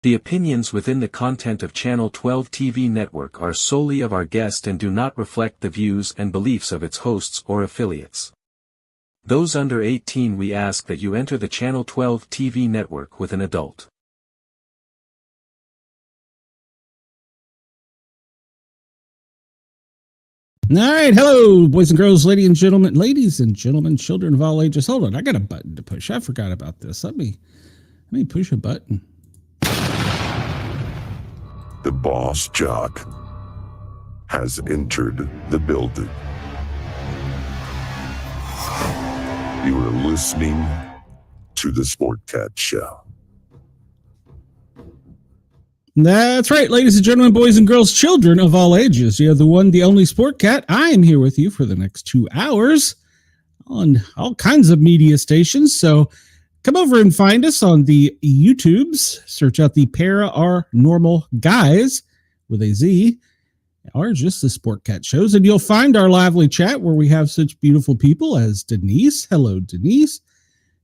The opinions within the content of Channel 12 TV network are solely of our guest and do not reflect the views and beliefs of its hosts or affiliates. Those under 18, we ask that you enter the Channel 12 TV network with an adult. All right, hello, boys and girls, ladies and gentlemen, children of all ages. Hold on, I got a button to push. I forgot about this. Let me push a button. The boss jock has entered the building. You are listening to the Sportcat Show. That's right, ladies and gentlemen, boys and girls, children of all ages. You're the one, the only Sportcat. I am here with you for the next 2 hours on all kinds of media stations. So come over and find us on the YouTubes. Search out the Paranormal Guys with a Z, or just the Sportcat shows, and you'll find our lively chat where we have such beautiful people as Denise. Hello, Denise.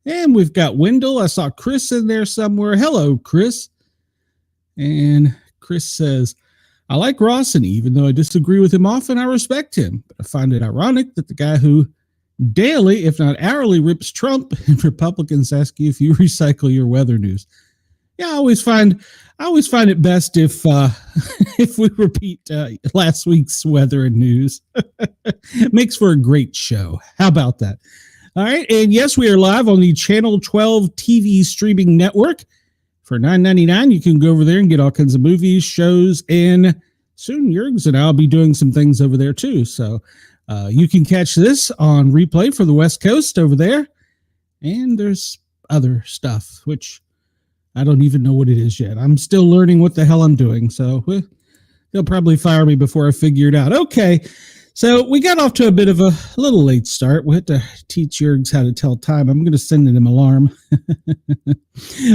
And we've got Wendell. I saw Chris in there somewhere. Hello, Chris. And Chris says, I like Ross, and even though I disagree with him often, I respect him. But I find it ironic that the guy who daily, if not hourly, rips Trump and Republicans ask you if you recycle your weather news. Yeah, I always find it best if if we repeat last week's weather and news. Makes for a great show. How about that? All right, and yes, we are live on the Channel 12 TV streaming network. For $9.99, you can go over there and get all kinds of movies, shows, and soon Jurgs and I'll be doing some things over there too. So you can catch this on replay for the West Coast over there. And there's other stuff, which I don't even know what it is yet. I'm still learning what the hell I'm doing. So they'll probably fire me before I figure it out. Okay. So we got off to a bit of a little late start. We had to teach Jurgs how to tell time. I'm going to send him an alarm.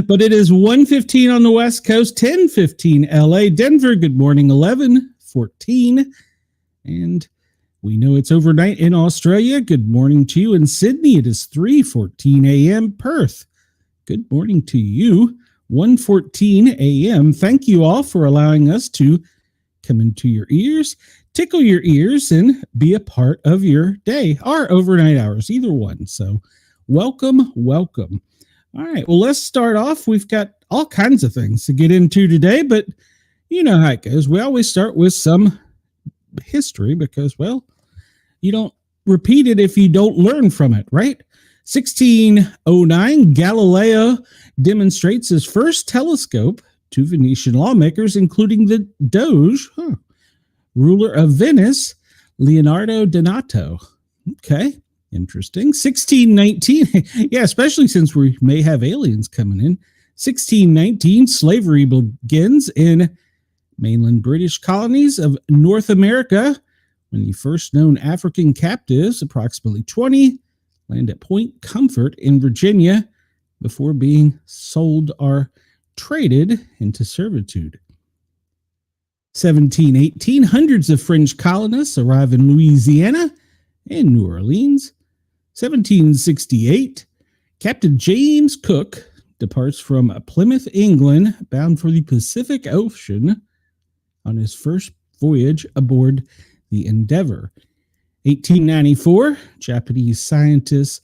But it is 1:15 on the West Coast, 10:15 LA, Denver. Good morning, 11:14. And we know it's overnight in Australia. Good morning to you in Sydney. It is 3:14 a.m. Perth. Good morning to you, 1:14 a.m. Thank you all for allowing us to come into your ears, tickle your ears, and be a part of your day, or overnight hours, either one. So welcome. All right, well, let's start off. We've got all kinds of things to get into today, but you know how it goes. We always start with some history because, well, you don't repeat it if you don't learn from it, right? 1609, Galileo demonstrates his first telescope to Venetian lawmakers, including the Doge, ruler of Venice, Leonardo Donato. Okay, interesting. 1619, yeah, especially since we may have aliens coming in. 1619, slavery begins in mainland British colonies of North America when the first known African captives, approximately 20, land at Point Comfort in Virginia before being sold or traded into servitude. 1718, hundreds of French colonists arrive in Louisiana and New Orleans. 1768, Captain James Cook departs from Plymouth, England, bound for the Pacific Ocean on his first voyage aboard the Endeavour. 1894, Japanese scientists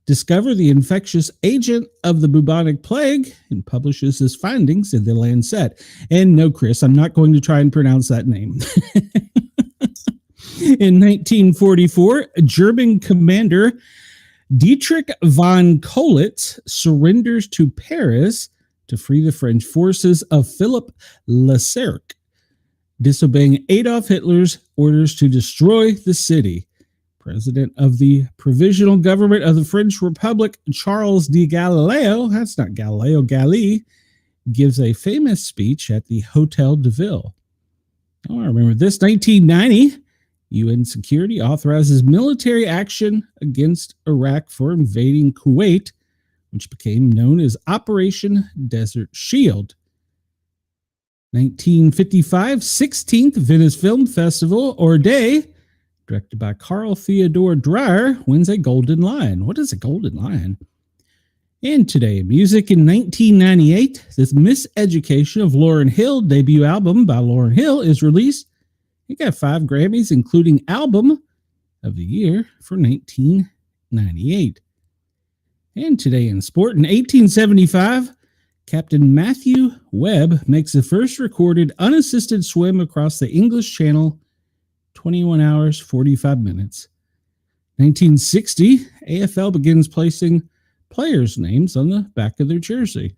discover the infectious agent of the bubonic plague and publishes his findings in the Lancet. And no, Chris, I'm not going to try and pronounce that name. In 1944, German commander Dietrich von Koelitz surrenders to Paris to free the French forces of Philippe Leclerc, disobeying Adolf Hitler's orders to destroy the city. President of the Provisional Government of the French Republic, Charles de Galileo, that's not Galileo, Galilei, gives a famous speech at the Hôtel de Ville. Oh, I remember this. 1990, UN Security authorizes military action against Iraq for invading Kuwait, which became known as Operation Desert Shield. 1955, 16th Venice Film Festival, or Day, directed by Carl Theodor Dreyer, wins a Golden Lion. What is a Golden Lion? And today in music, in 1998, the Miseducation of Lauryn Hill debut album by Lauryn Hill is released. It got 5 Grammys, including Album of the Year for 1998. And today in sport, in 1875, Captain Matthew Webb makes the first recorded unassisted swim across the English Channel, 21 hours, 45 minutes. 1960, AFL begins placing players' names on the back of their jersey.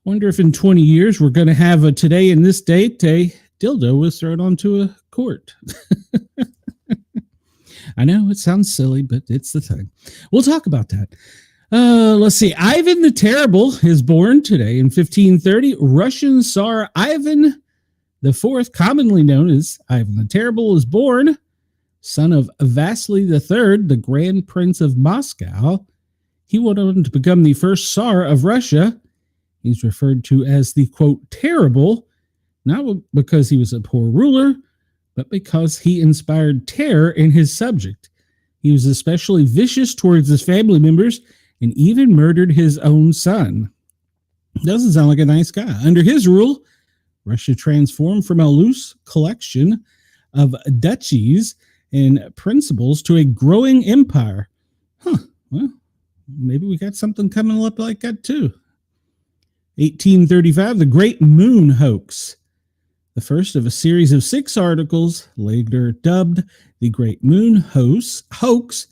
Wonder if in 20 years we're going to have a today and this date, a dildo was thrown onto a court. I know it sounds silly, but it's the thing. We'll talk about that. Let's see. Ivan the Terrible is born today in 1530. Russian Tsar Ivan IV, commonly known as Ivan the Terrible, is born, son of Vasily III, the Grand Prince of Moscow. He went on to become the first Tsar of Russia. He's referred to as the, quote, terrible, not because he was a poor ruler, but because he inspired terror in his subject. He was especially vicious towards his family members and even murdered his own son. Doesn't sound like a nice guy. Under his rule, Russia transformed from a loose collection of duchies and principles to a growing empire. Well, maybe we got something coming up like that too. 1835, the Great Moon Hoax. The first of a series of 6 articles, later dubbed the Great Moon Hoax,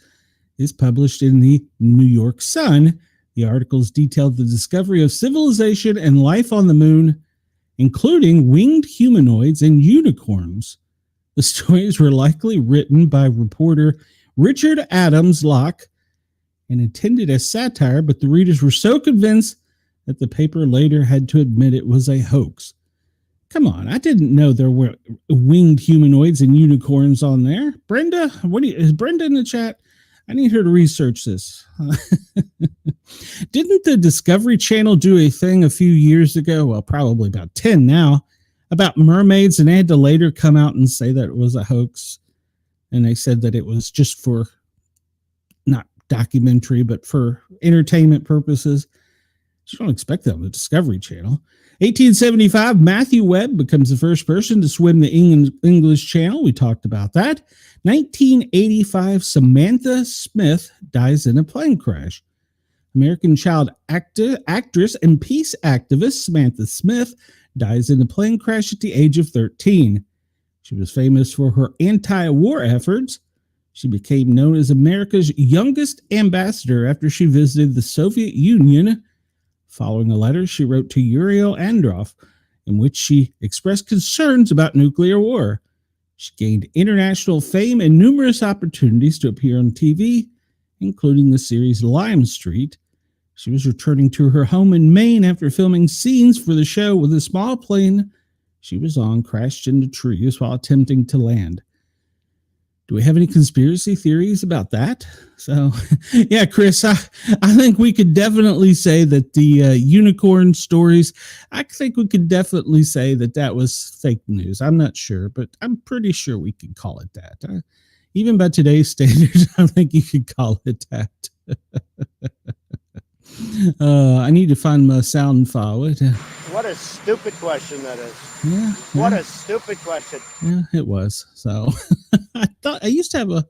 is published in the New York Sun. The articles detailed the discovery of civilization and life on the moon, including winged humanoids and unicorns. The stories were likely written by reporter Richard Adams Locke and intended as satire, but the readers were so convinced that the paper later had to admit it was a hoax. Come on, I didn't know there were winged humanoids and unicorns on there. Brenda, is Brenda in the chat? I need her to research this. Didn't the Discovery Channel do a thing a few years ago, well, probably about 10 now, about mermaids, and they had to later come out and say that it was a hoax? And they said that it was just for, not documentary, but for entertainment purposes. You don't expect that on the Discovery Channel. 1875, Matthew Webb becomes the first person to swim the English Channel. We talked about that. 1985, Samantha Smith dies in a plane crash. American child actress and peace activist Samantha Smith dies in a plane crash at the age of 13. She was famous for her anti-war efforts. She became known as America's youngest ambassador after she visited the Soviet Union, following a letter she wrote to Yuri Andropov, in which she expressed concerns about nuclear war. She gained international fame and numerous opportunities to appear on TV, including the series Lime Street. She was returning to her home in Maine after filming scenes for the show when a small plane she was on crashed into trees while attempting to land. Do we have any conspiracy theories about that? So, yeah, Chris, I think we could definitely say that the unicorn stories, I think we could definitely say that that was fake news. I'm not sure, but I'm pretty sure we could call it that. Even by today's standards, I think you could call it that. I need to find my sound file. What a stupid question that is. Yeah. What a stupid question. Yeah, it was. So I thought I used to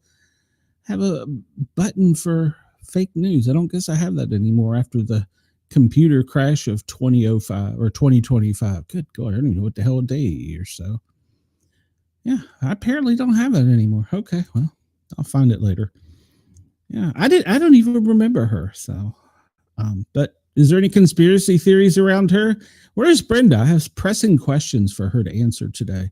have a button for fake news. I don't guess I have that anymore after the computer crash of 2005 or 2025. Good God, I don't even know what the hell a day or so. Yeah, I apparently don't have that anymore. Okay, well, I'll find it later. Yeah, I don't even remember her. So, but is there any conspiracy theories around her? Where's Brenda? I have pressing questions for her to answer today.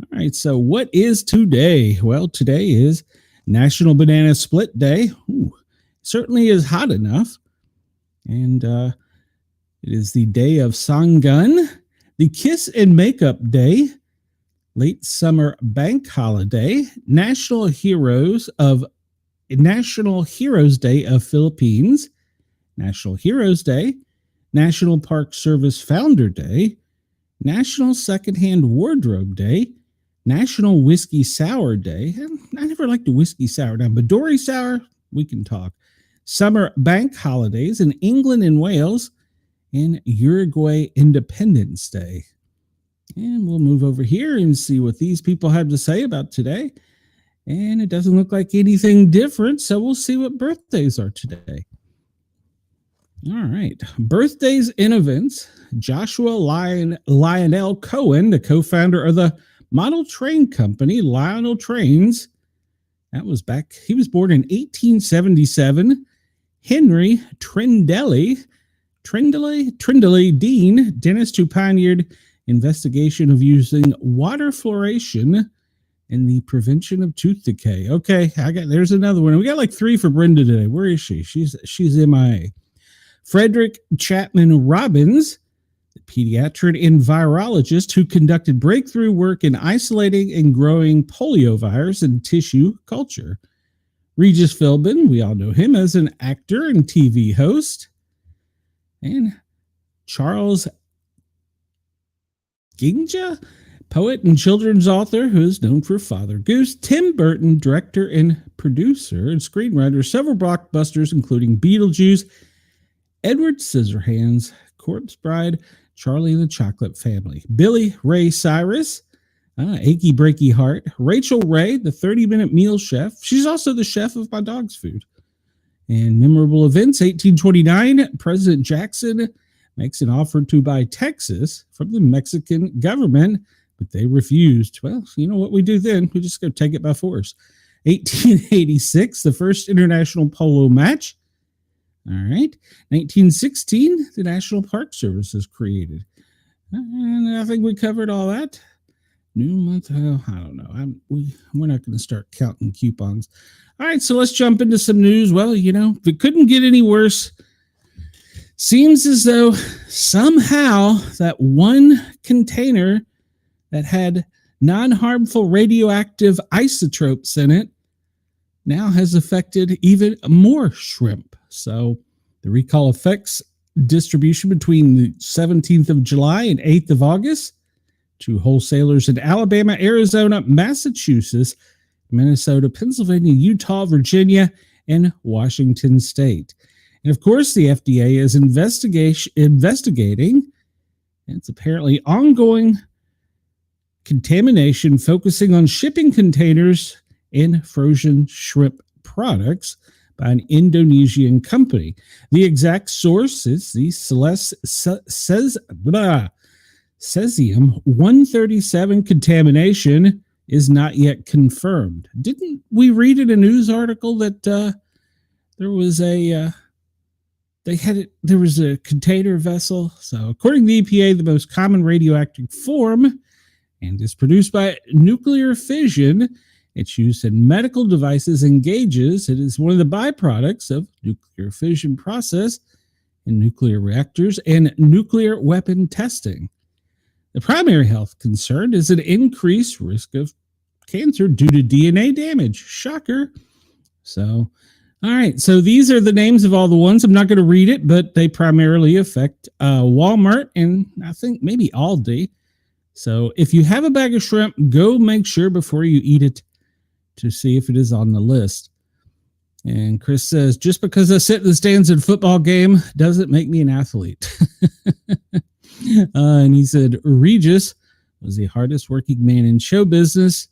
All right, so what is today? Well, today is National Banana Split Day. Ooh, certainly is hot enough. And it is the day of Sangun, the Kiss and Makeup Day, Late Summer Bank Holiday, National Heroes Day of Philippines, National Heroes Day, National Park Service Founder Day, National Secondhand Wardrobe Day, National Whiskey Sour Day. I never liked a whiskey sour. Now, Midori sour, we can talk. summer bank holidays in England and Wales, and Uruguay Independence Day. And we'll move over here and see what these people have to say about today. And it doesn't look like anything different, so we'll see what birthdays are today. All right. Birthdays and events. Joshua Lionel Cohen, the co-founder of the model train company, Lionel Trains. That was back, he was born in 1877. Henry Trindley Dean, dentist who pioneered investigation of using water fluoridation in the prevention of tooth decay. Okay, there's another one. We got like 3 for Brenda today. Where is she? She's MIA. Frederick Chapman Robbins, the pediatric and virologist who conducted breakthrough work in isolating and growing poliovirus in tissue culture. Regis Philbin, we all know him as an actor and TV host. And Charles Ginja, poet and children's author who is known for Father Goose. Tim Burton, director and producer and screenwriter, several blockbusters including Beetlejuice, Edward Scissorhands, Corpse Bride, Charlie and the Chocolate Family. Billy Ray Cyrus, Achy Breaky Heart. Rachel Ray, the 30-minute meal chef. She's also the chef of my dog's food. And memorable events, 1829, President Jackson makes an offer to buy Texas from the Mexican government, but they refused. Well, you know what we do then? We just go take it by force. 1886, the first international polo match. All right. 1916, the National Park Service is created. And I think we covered all that. New month, I don't know. We're not going to start counting coupons. All right, so let's jump into some news. Well, if it couldn't get any worse, seems as though somehow that one container that had non-harmful radioactive isotopes in it now has affected even more shrimp. So the recall affects distribution between the 17th of July and 8th of August to wholesalers in Alabama, Arizona, Massachusetts, Minnesota, Pennsylvania, Utah, Virginia, and Washington State. And of course, the FDA is investigating, and it's apparently ongoing contamination focusing on shipping containers and frozen shrimp products by an Indonesian company. The exact source is the cesium-137 contamination is not yet confirmed. Didn't we read in a news article that there was a container vessel? So according to the EPA, the most common radioactive form and is produced by nuclear fission. It's used in medical devices and gauges. It is one of the byproducts of nuclear fission process in nuclear reactors and nuclear weapon testing. The primary health concern is an increased risk of cancer due to DNA damage. Shocker. So, all right. So these are the names of all the ones. I'm not going to read it, but they primarily affect Walmart and I think maybe Aldi. So if you have a bag of shrimp, go make sure before you eat it to see if it is on the list. And Chris says, just because I sit in the stands at a football game doesn't make me an athlete. And he said, Regis was the hardest working man in show business.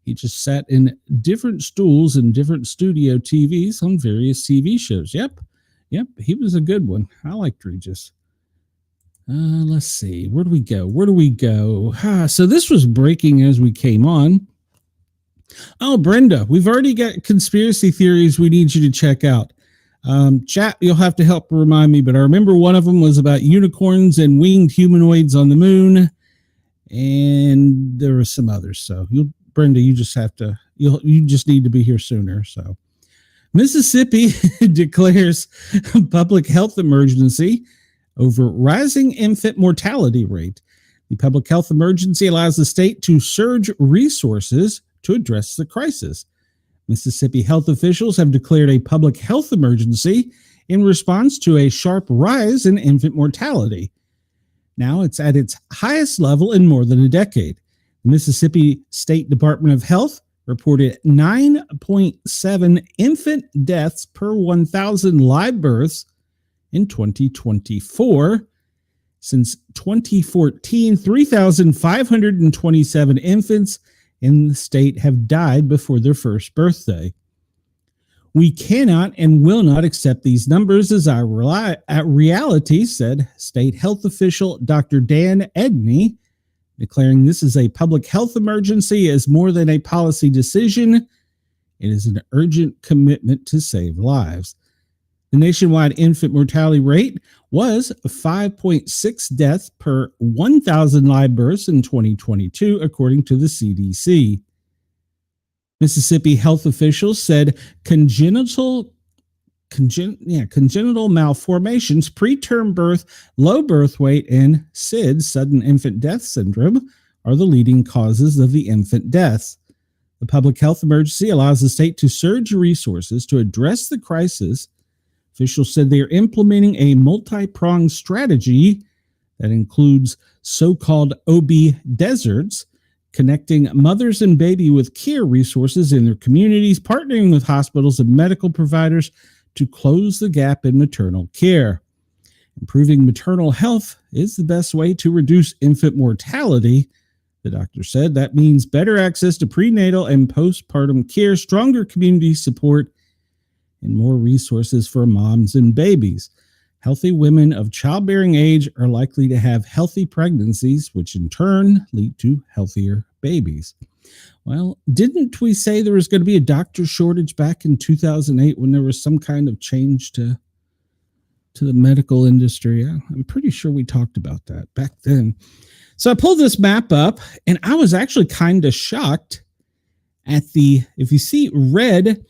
He just sat in different stools in different studio TVs on various TV shows. Yep, he was a good one. I liked Regis. Let's see. Where do we go? So this was breaking as we came on. Oh, Brenda, we've already got conspiracy theories we need you to check out. Chat, you'll have to help remind me, but I remember one of them was about unicorns and winged humanoids on the moon, and there were some others. So, Brenda, you just need to be here sooner. So, Mississippi declares public health emergency over rising infant mortality rate. The public health emergency allows the state to surge resources to address the crisis. Mississippi health officials have declared a public health emergency in response to a sharp rise in infant mortality. Now it's at its highest level in more than a decade. The Mississippi State Department of Health reported 9.7 infant deaths per 1,000 live births in 2024. Since 2014, 3,527 infants in the state have died before their first birthday. We cannot and will not accept these numbers as our reality, said state health official Dr. Dan Edney, declaring this is a public health emergency as more than a policy decision. It is an urgent commitment to save lives. The nationwide infant mortality rate was 5.6 deaths per 1,000 live births in 2022, according to the CDC. Mississippi health officials said congenital malformations, preterm birth, low birth weight, and SID, sudden infant death syndrome, are the leading causes of the infant deaths. The public health emergency allows the state to surge resources to address the crisis. Officials said they are implementing a multi-pronged strategy that includes so-called OB deserts, connecting mothers and baby with care resources in their communities, partnering with hospitals and medical providers to close the gap in maternal care. Improving maternal health is the best way to reduce infant mortality, the doctor said. That means better access to prenatal and postpartum care, stronger community support, and more resources for moms and babies. Healthy women of childbearing age are likely to have healthy pregnancies, which in turn lead to healthier babies. Well, didn't we say there was going to be a doctor shortage back in 2008 when there was some kind of change to the medical industry? I'm pretty sure we talked about that back then. So I pulled this map up, and I was actually kind of shocked at if you see red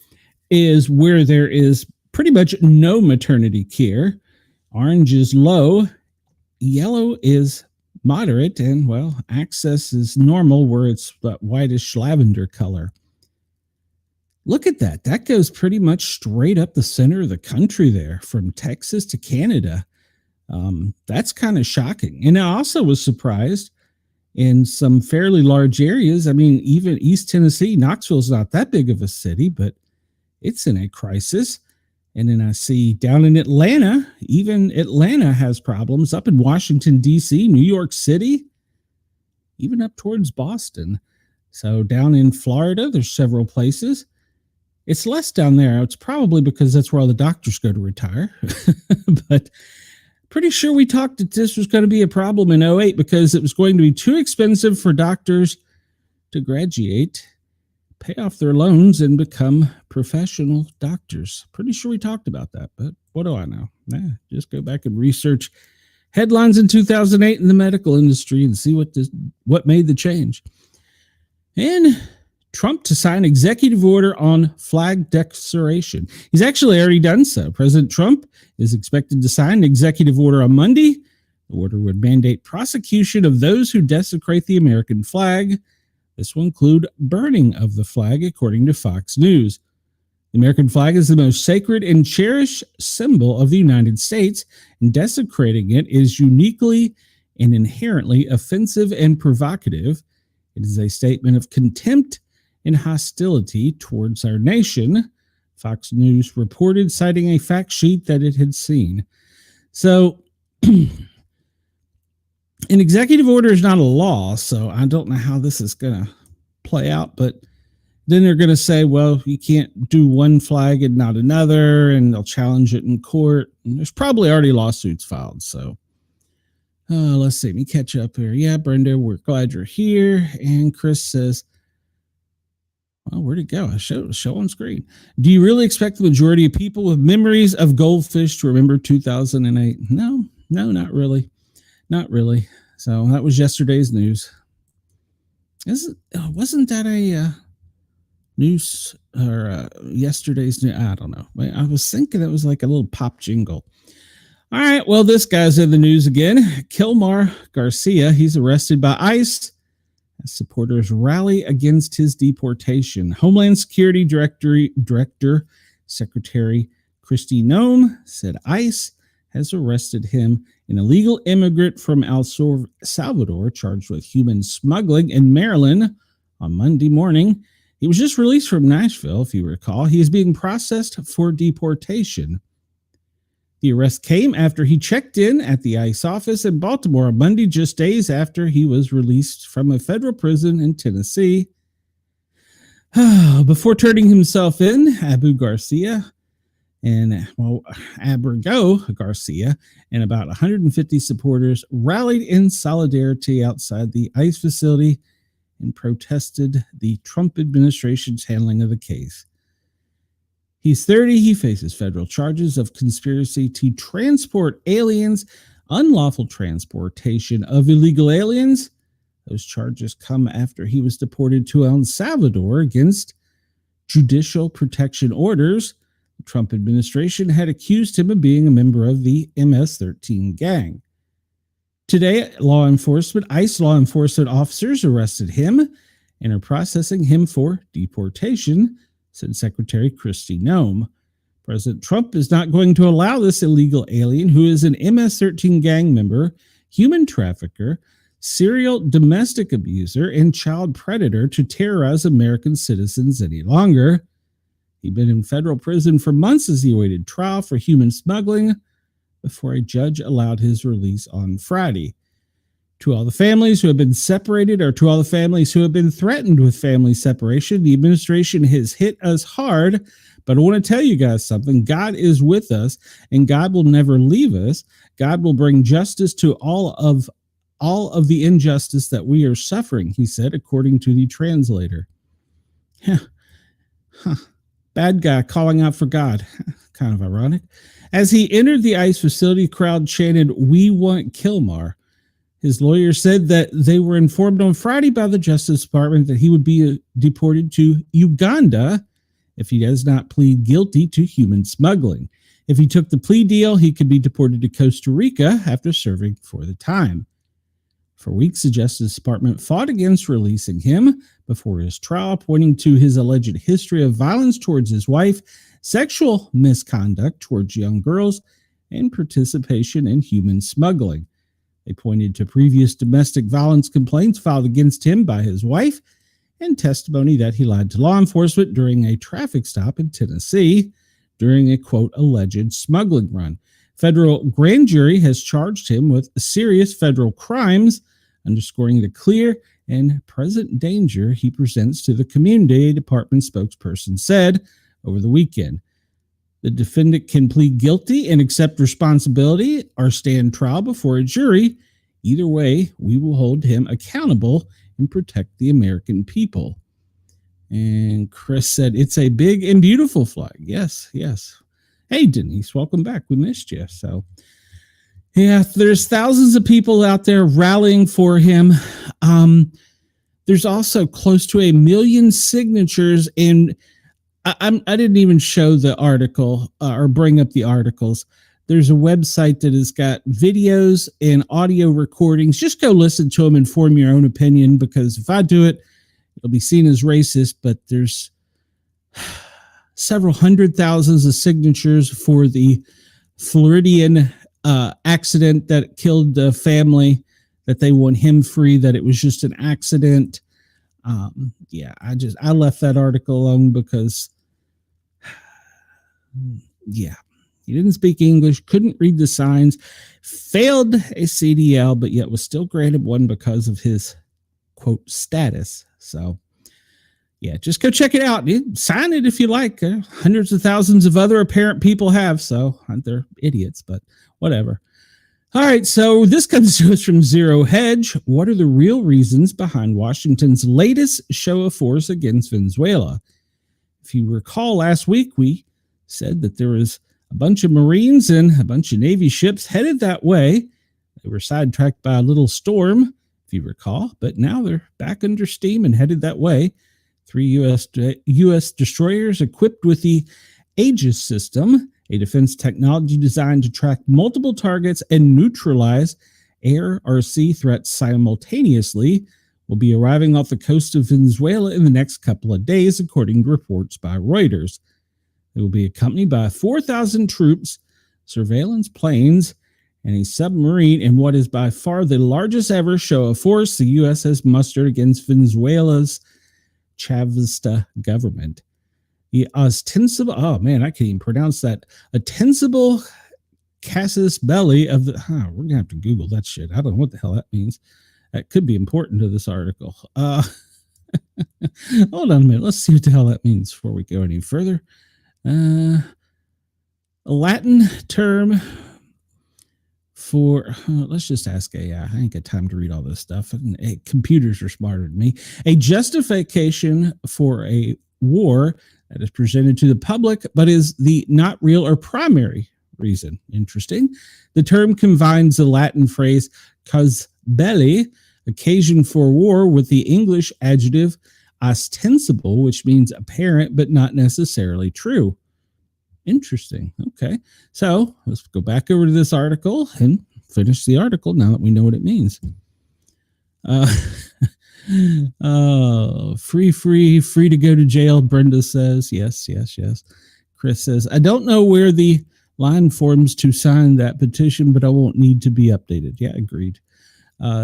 is where there is pretty much no maternity care. Orange is low. Yellow is moderate. And, well, access is normal where it's that whitish lavender color. Look at that. That goes pretty much straight up the center of the country there, from Texas to Canada. That's kind of shocking. And I also was surprised in some fairly large areas. I mean, even East Tennessee, Knoxville's not that big of a city, but it's in a crisis. And then I see down in Atlanta, even Atlanta has problems. Up in Washington, D.C., New York City, even up towards Boston. So down in Florida, there's several places. It's less down there. It's probably because that's where all the doctors go to retire. But pretty sure we talked that this was going to be a problem in 2008 because it was going to be too expensive for doctors to graduate, pay off their loans, and become professional doctors. Pretty sure we talked about that, but what do I know? Just go back and research headlines in 2008 in the medical industry and see what made the change. And Trump to sign executive order on flag declaration. He's actually already done so. President Trump is expected to sign an executive order on Monday. The order would mandate prosecution of those who desecrate the American flag. This will include burning of the flag, according to Fox News. The American flag is the most sacred and cherished symbol of the United States, and desecrating it is uniquely and inherently offensive and provocative. It is a statement of contempt and hostility towards our nation, Fox News reported, citing a fact sheet that it had seen. So, an executive order is not a law, so I don't know how this is going to play out, but then they're going to say, well, you can't do one flag and not another, and they'll challenge it in court. And there's probably already lawsuits filed, so let's see. Let me catch up here. Yeah, Brenda, we're glad you're here. And Chris says, well, where'd it go? I show on screen. Do you really expect the majority of people with memories of goldfish to remember 2008? No, not really. Not really. So that was yesterday's news. Wasn't that a news or yesterday's news? I don't know. I was thinking it was like a little pop jingle. All right. Well, this guy's in the news again. Kilmar Garcia. He's arrested by ICE as supporters rally against his deportation. Homeland Security Director Secretary Kristi Noem said ICE has arrested him, an illegal immigrant from El Salvador charged with human smuggling in Maryland on Monday morning. He was just released from Nashville, if you recall. He is being processed for deportation. The arrest came after he checked in at the ICE office in Baltimore on Monday, just days after he was released from a federal prison in Tennessee. Before turning himself in, Abrego Garcia and about 150 supporters rallied in solidarity outside the ICE facility and protested the Trump administration's handling of the case. He's 30. He faces federal charges of conspiracy to transport aliens, unlawful transportation of illegal aliens. Those charges come after he was deported to El Salvador against judicial protection orders. The Trump administration had accused him of being a member of the MS-13 gang. Today, ICE law enforcement officers arrested him and are processing him for deportation, said Secretary Kristi Noem. President Trump is not going to allow this illegal alien, who is an MS-13 gang member, human trafficker, serial domestic abuser, and child predator, to terrorize American citizens any longer. He'd been in federal prison for months as he awaited trial for human smuggling before a judge allowed his release on Friday. To all the families who have been separated, or to all the families who have been threatened with family separation, the administration has hit us hard, but I want to tell you guys something. God is with us, and God will never leave us. God will bring justice to all of the injustice that we are suffering, he said, according to the translator. Bad guy calling out for God. Kind of ironic. As he entered the ICE facility, crowd chanted, "We want Kilmar." His lawyer said that they were informed on Friday by the Justice Department that he would be deported to Uganda if he does not plead guilty to human smuggling. If he took the plea deal, he could be deported to Costa Rica after serving for the time. For weeks, the Justice Department fought against releasing him before his trial, pointing to his alleged history of violence towards his wife, sexual misconduct towards young girls, and participation in human smuggling. They pointed to previous domestic violence complaints filed against him by his wife and testimony that he lied to law enforcement during a traffic stop in Tennessee during a, quote, alleged smuggling run. Federal grand jury has charged him with serious federal crimes, underscoring the clear and present danger he presents to the community, a department spokesperson said over the weekend. The defendant can plead guilty and accept responsibility or stand trial before a jury. Either way, we will hold him accountable and protect the American people. And Chris said, it's a big and beautiful flag. Yes, yes. Hey, Denise, welcome back. We missed you. So, yeah, there's thousands of people out there rallying for him. There's also close to 1 million signatures, and I didn't even show the article or bring up the articles. There's a website that has got videos and audio recordings. Just go listen to them and form your own opinion, because if I do it, it'll be seen as racist. But there's several hundred thousands of signatures for the Floridian accident that killed the family, that they want him free, that it was just an accident. I left that article alone because, he didn't speak English, couldn't read the signs, failed a CDL, but yet was still granted one because of his, quote, status. So, yeah, just go check it out. Sign it if you like. Hundreds of thousands of other apparent people have, so they're idiots, but whatever. All right, so this comes to us from Zero Hedge. What are the real reasons behind Washington's latest show of force against Venezuela? If you recall, last week we said that there was a bunch of Marines and a bunch of Navy ships headed that way. They were sidetracked by a little storm, if you recall, but now they're back under steam and headed that way. 3 U.S. destroyers equipped with the Aegis system, a defense technology designed to track multiple targets and neutralize air or sea threats simultaneously, will be arriving off the coast of Venezuela in the next couple of days, according to reports by Reuters. They will be accompanied by 4,000 troops, surveillance planes, and a submarine in what is by far the largest ever show of force the U.S. has mustered against Venezuela's Chavista government. The ostensible, oh man, I can't even pronounce that, ostensible casus belli of the, we're going to have to Google that shit. I don't know what the hell that means. That could be important to this article. Hold on a minute. Let's see what the hell that means before we go any further. A Latin term for, let's just ask AI. I ain't got time to read all this stuff. Computers are smarter than me. A justification for a war that is presented to the public, but is the not real or primary reason. Interesting. The term combines the Latin phrase casus belli, occasion for war, with the English adjective ostensible, which means apparent but not necessarily true. Interesting. Okay. So let's go back over to this article and finish the article now that we know what it means. Free to go to jail, Brenda says. Yes. Chris says, I don't know where the line forms to sign that petition, but I won't need to be updated. Yeah, agreed.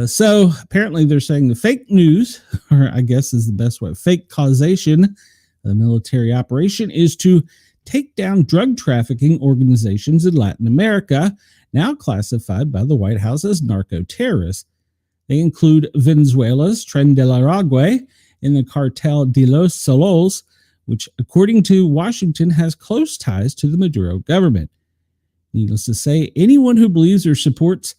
So apparently they're saying the fake news, or I guess is the best way, fake causation of the military operation is to take down drug trafficking organizations in Latin America, now classified by the White House as narco-terrorists. They include Venezuela's Tren de Aragua and the Cartel de los Solos, which, according to Washington, has close ties to the Maduro government. Needless to say, anyone who believes or supports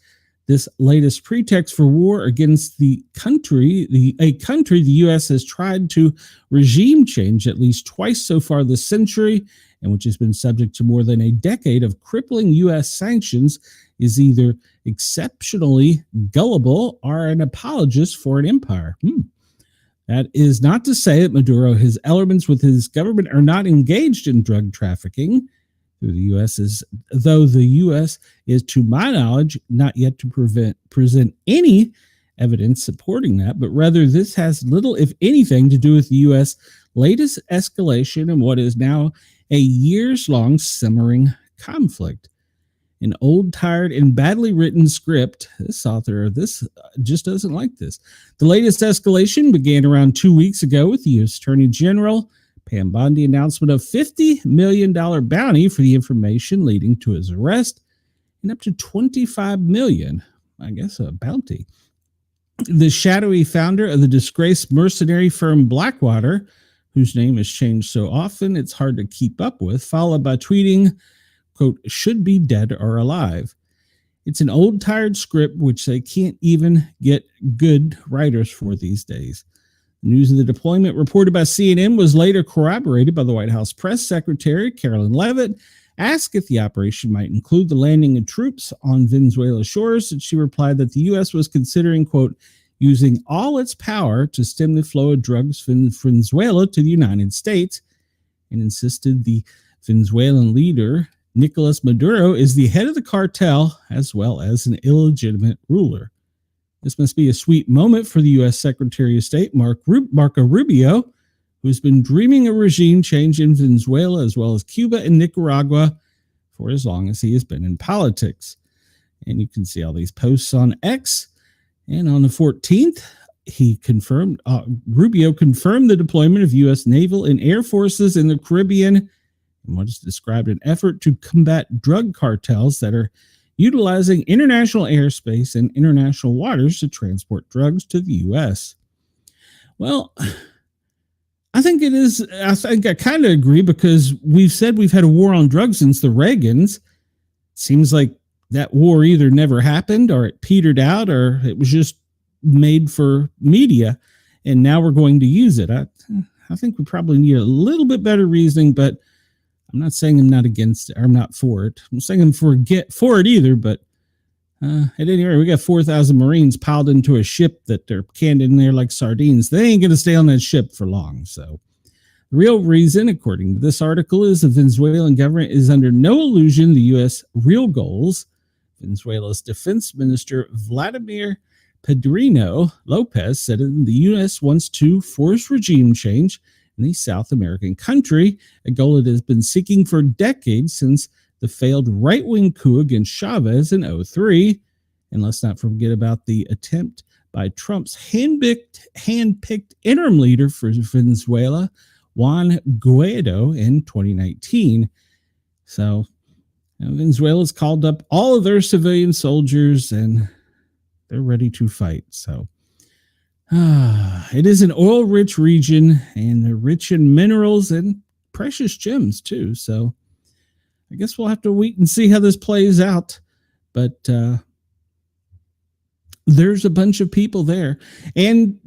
this latest pretext for war against the country, a country the U.S. has tried to regime change at least twice so far this century, and which has been subject to more than a decade of crippling U.S. sanctions, is either exceptionally gullible or an apologist for an empire. That is not to say that Maduro, his elements with his government, are not engaged in drug trafficking. Though the U.S. is, to my knowledge, not yet to present any evidence supporting that, but rather this has little, if anything, to do with the U.S. latest escalation in what is now a years-long simmering conflict. An old, tired, and badly written script. This author of this just doesn't like this. The latest escalation began around 2 weeks ago with the U.S. Attorney General Pam Bondi announcement of $50 million bounty for the information leading to his arrest, and up to $25 million, I guess, a bounty. The shadowy founder of the disgraced mercenary firm Blackwater, whose name has changed so often it's hard to keep up with, followed by tweeting, quote, should be dead or alive. It's an old, tired script which they can't even get good writers for these days. News of the deployment reported by CNN was later corroborated by the White House press secretary, Carolyn Leavitt, asked if the operation might include the landing of troops on Venezuela's shores, and she replied that the U.S. was considering, quote, using all its power to stem the flow of drugs from Venezuela to the United States, and insisted the Venezuelan leader, Nicolas Maduro, is the head of the cartel as well as an illegitimate ruler. This must be a sweet moment for the U.S. Secretary of State, Marco Rubio, who's been dreaming a regime change in Venezuela as well as Cuba and Nicaragua for as long as he has been in politics. And you can see all these posts on X. And on the 14th, Rubio confirmed the deployment of U.S. naval and air forces in the Caribbean in what is described an effort to combat drug cartels that are utilizing international airspace and international waters to transport drugs to the U.S. Well, I think I kind of agree, because we've said we've had a war on drugs since the Reagans. Seems like that war either never happened or it petered out or it was just made for media, and now we're going to use it. I think we probably need a little bit better reasoning, but I'm not saying I'm not against it, or I'm not for it. I'm saying I'm for it either, but at any rate, we got 4,000 Marines piled into a ship that they're canned in there like sardines. They ain't going to stay on that ship for long. So the real reason, according to this article, is the Venezuelan government is under no illusion the U.S. real goals. Venezuela's defense minister, Vladimir Pedrino Lopez, said the U.S. wants to force regime change in the South American country, a goal it has been seeking for decades since the failed right-wing coup against Chavez in 2003. And let's not forget about the attempt by Trump's hand-picked interim leader for Venezuela, Juan Guaido, in 2019. So Venezuela's called up all of their civilian soldiers and they're ready to fight. So it is an oil-rich region and they're rich in minerals and precious gems too. So I guess we'll have to wait and see how this plays out. But there's a bunch of people there. And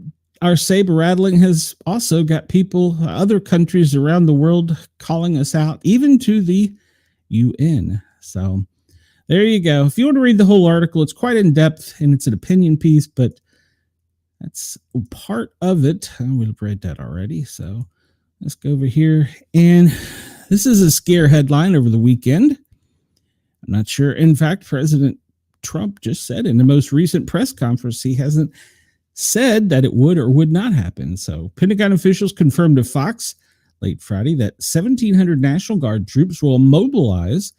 our saber rattling has also got people, other countries around the world calling us out, even to the UN. So there you go. If you want to read the whole article, it's quite in depth and it's an opinion piece, but that's part of it. We've read that already. So let's go over here. And this is a scare headline over the weekend. I'm not sure. In fact, President Trump just said in the most recent press conference, he hasn't said that it would or would not happen. So Pentagon officials confirmed to Fox late Friday that 1,700 National Guard troops will mobilize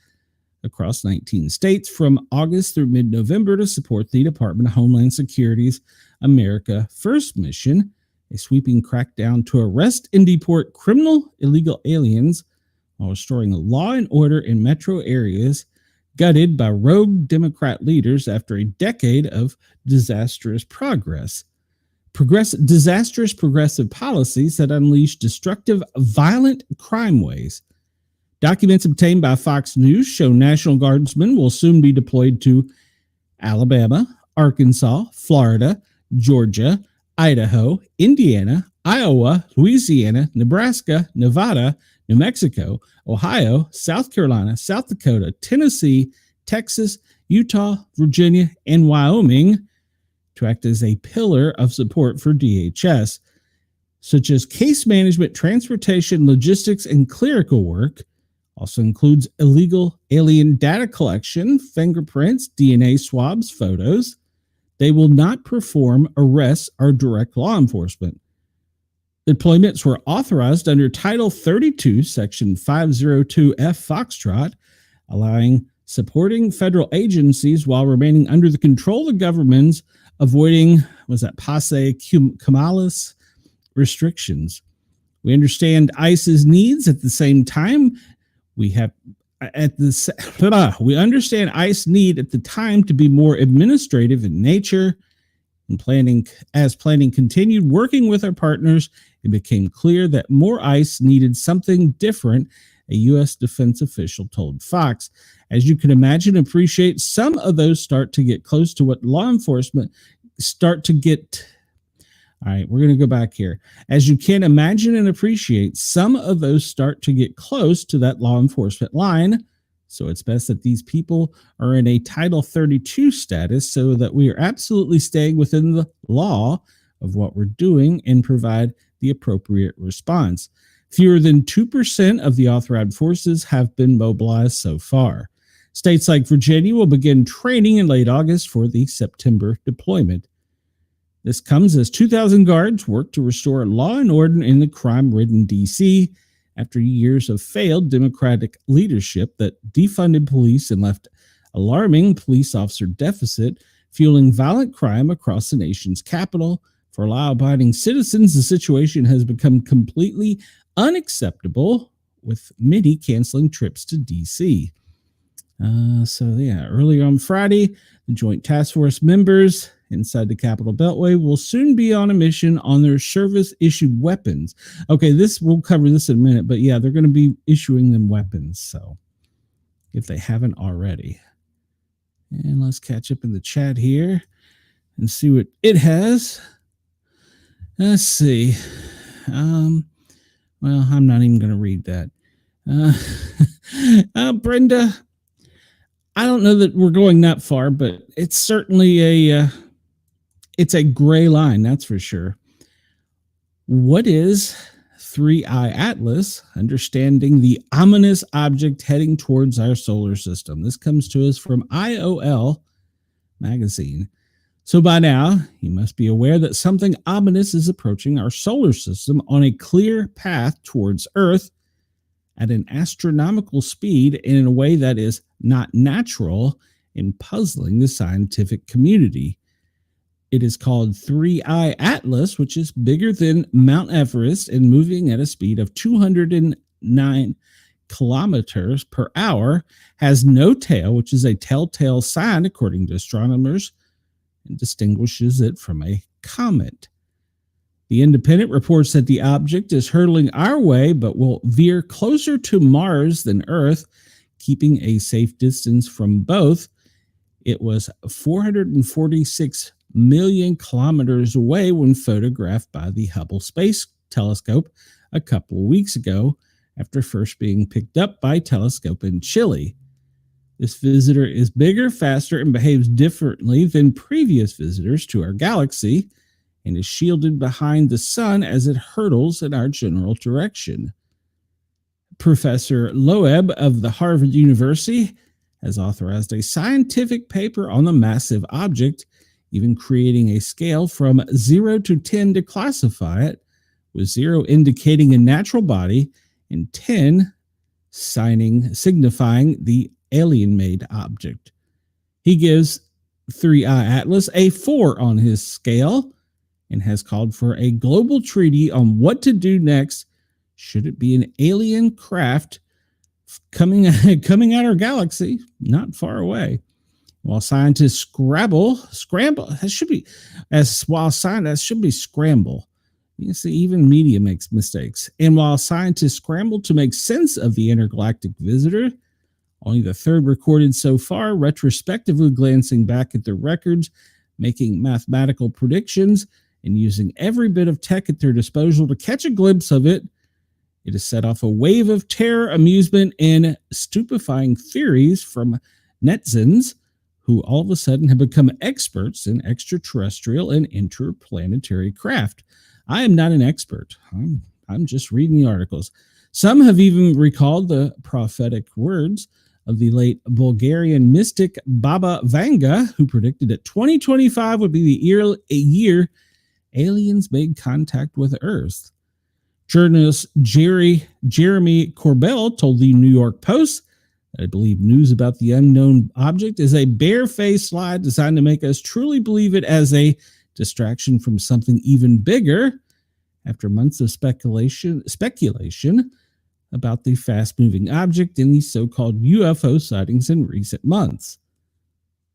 across 19 states from August through mid-November to support the Department of Homeland Security's America First mission, a sweeping crackdown to arrest and deport criminal illegal aliens while restoring law and order in metro areas gutted by rogue Democrat leaders after a decade of disastrous progressive policies that unleash destructive, violent crime waves. Documents obtained by Fox News show National Guardsmen will soon be deployed to Alabama, Arkansas, Florida, Georgia, Idaho, Indiana, Iowa, Louisiana, Nebraska, Nevada, New Mexico, Ohio, South Carolina, South Dakota, Tennessee, Texas, Utah, Virginia, and Wyoming to act as a pillar of support for DHS, such as case management, transportation, logistics, and clerical work. Also includes illegal alien data collection, fingerprints, DNA swabs, photos. They will not perform arrests or direct law enforcement. Deployments were authorized under Title 32, Section 502F Foxtrot, allowing supporting federal agencies while remaining under the control of governments, avoiding, passe comalis restrictions. We understand ICE's needs at the same time. We understand ICE need at the time to be more administrative in nature. And planning continued working with our partners, it became clear that more ICE needed something different, a U.S. defense official told Fox. As you can imagine, appreciate, some of those start to get close to what law enforcement start to get. All right, we're going to go back here. As you can imagine and appreciate, some of those start to get close to that law enforcement line. So it's best that these people are in a Title 32 status so that we are absolutely staying within the law of what we're doing and provide the appropriate response. Fewer than 2% of the authorized forces have been mobilized so far. States like Virginia will begin training in late August for the September deployment. This comes as 2,000 guards work to restore law and order in the crime-ridden D.C. after years of failed Democratic leadership that defunded police and left alarming police officer deficit, fueling violent crime across the nation's capital. For law-abiding citizens, the situation has become completely unacceptable, with many canceling trips to D.C. Earlier on Friday, the Joint Task Force members inside the Capitol Beltway will soon be on a mission on their service-issued weapons. Okay, we'll cover this in a minute, but yeah, they're going to be issuing them weapons, so if they haven't already. And let's catch up in the chat here and see what it has. Let's see. Well, I'm not even going to read that. Brenda, I don't know that we're going that far, but it's certainly it's a gray line, that's for sure. What is 3I Atlas? Understanding the ominous object heading towards our solar system. This comes to us from IOL magazine. So by now, you must be aware that something ominous is approaching our solar system on a clear path towards Earth at an astronomical speed and in a way that is not natural and puzzling the scientific community. It is called 3I Atlas, which is bigger than Mount Everest and moving at a speed of 209 kilometers per hour, has no tail, which is a telltale sign, according to astronomers, and distinguishes it from a comet. The Independent reports that the object is hurtling our way, but will veer closer to Mars than Earth, keeping a safe distance from both. It was 446 million kilometers away when photographed by the Hubble Space Telescope a couple of weeks ago, after first being picked up by a telescope in Chile. This visitor is bigger, faster, and behaves differently than previous visitors to our galaxy, and is shielded behind the sun as it hurtles in our general direction. Professor Loeb of the Harvard University has authorized a scientific paper on the massive object, even creating a scale from 0 to 10 to classify it, with 0 indicating a natural body and 10 signifying the alien-made object. He gives 3I Atlas a 4 on his scale and has called for a global treaty on what to do next should it be an alien craft coming out our galaxy not far away. While scientists scramble, that should be scramble. You see, even media makes mistakes. And while scientists scramble to make sense of the intergalactic visitor, only the third recorded so far, retrospectively glancing back at the records, making mathematical predictions, and using every bit of tech at their disposal to catch a glimpse of it, it has set off a wave of terror, amusement, and stupefying theories from netizens who all of a sudden have become experts in extraterrestrial and interplanetary craft. I am not an expert. I'm just reading the articles. Some have even recalled the prophetic words of the late Bulgarian mystic Baba Vanga, who predicted that 2025 would be the year aliens made contact with Earth. Journalist Jeremy Corbell told the New York Post that I believe news about the unknown object is a barefaced lie designed to make us truly believe it as a distraction from something even bigger, after months of speculation about the fast-moving object and the so-called UFO sightings in recent months.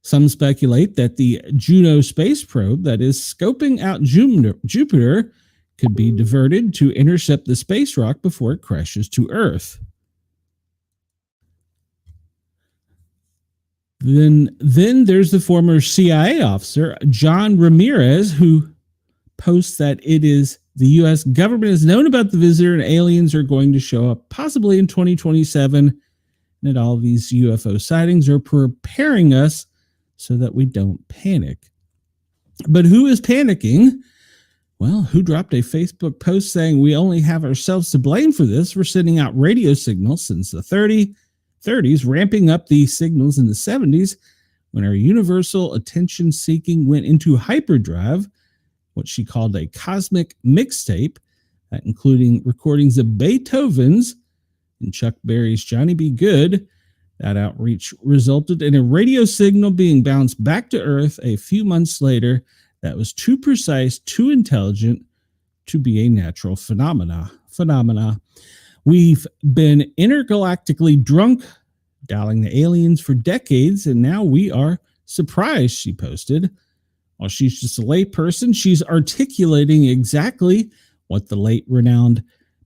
Some speculate that the Juno space probe that is scoping out Jupiter could be diverted to intercept the space rock before it crashes to Earth. Then there's the former CIA officer, John Ramirez, who posts that it is the U.S. government has known about the visitor and aliens are going to show up possibly in 2027, and that all of these UFO sightings are preparing us so that we don't panic. But who is panicking? Well, who dropped a Facebook post saying we only have ourselves to blame for this? We're sending out radio signals since the 30s, ramping up the signals in the 70s when our universal attention-seeking went into hyperdrive, what she called a cosmic mixtape, including recordings of Beethoven's and Chuck Berry's Johnny B. Good. That outreach resulted in a radio signal being bounced back to Earth a few months later that was too precise, too intelligent to be a natural phenomena. We've been intergalactically drunk, dialing the aliens for decades, and now we are surprised, she posted. While she's just a lay person, she's articulating exactly what the late renowned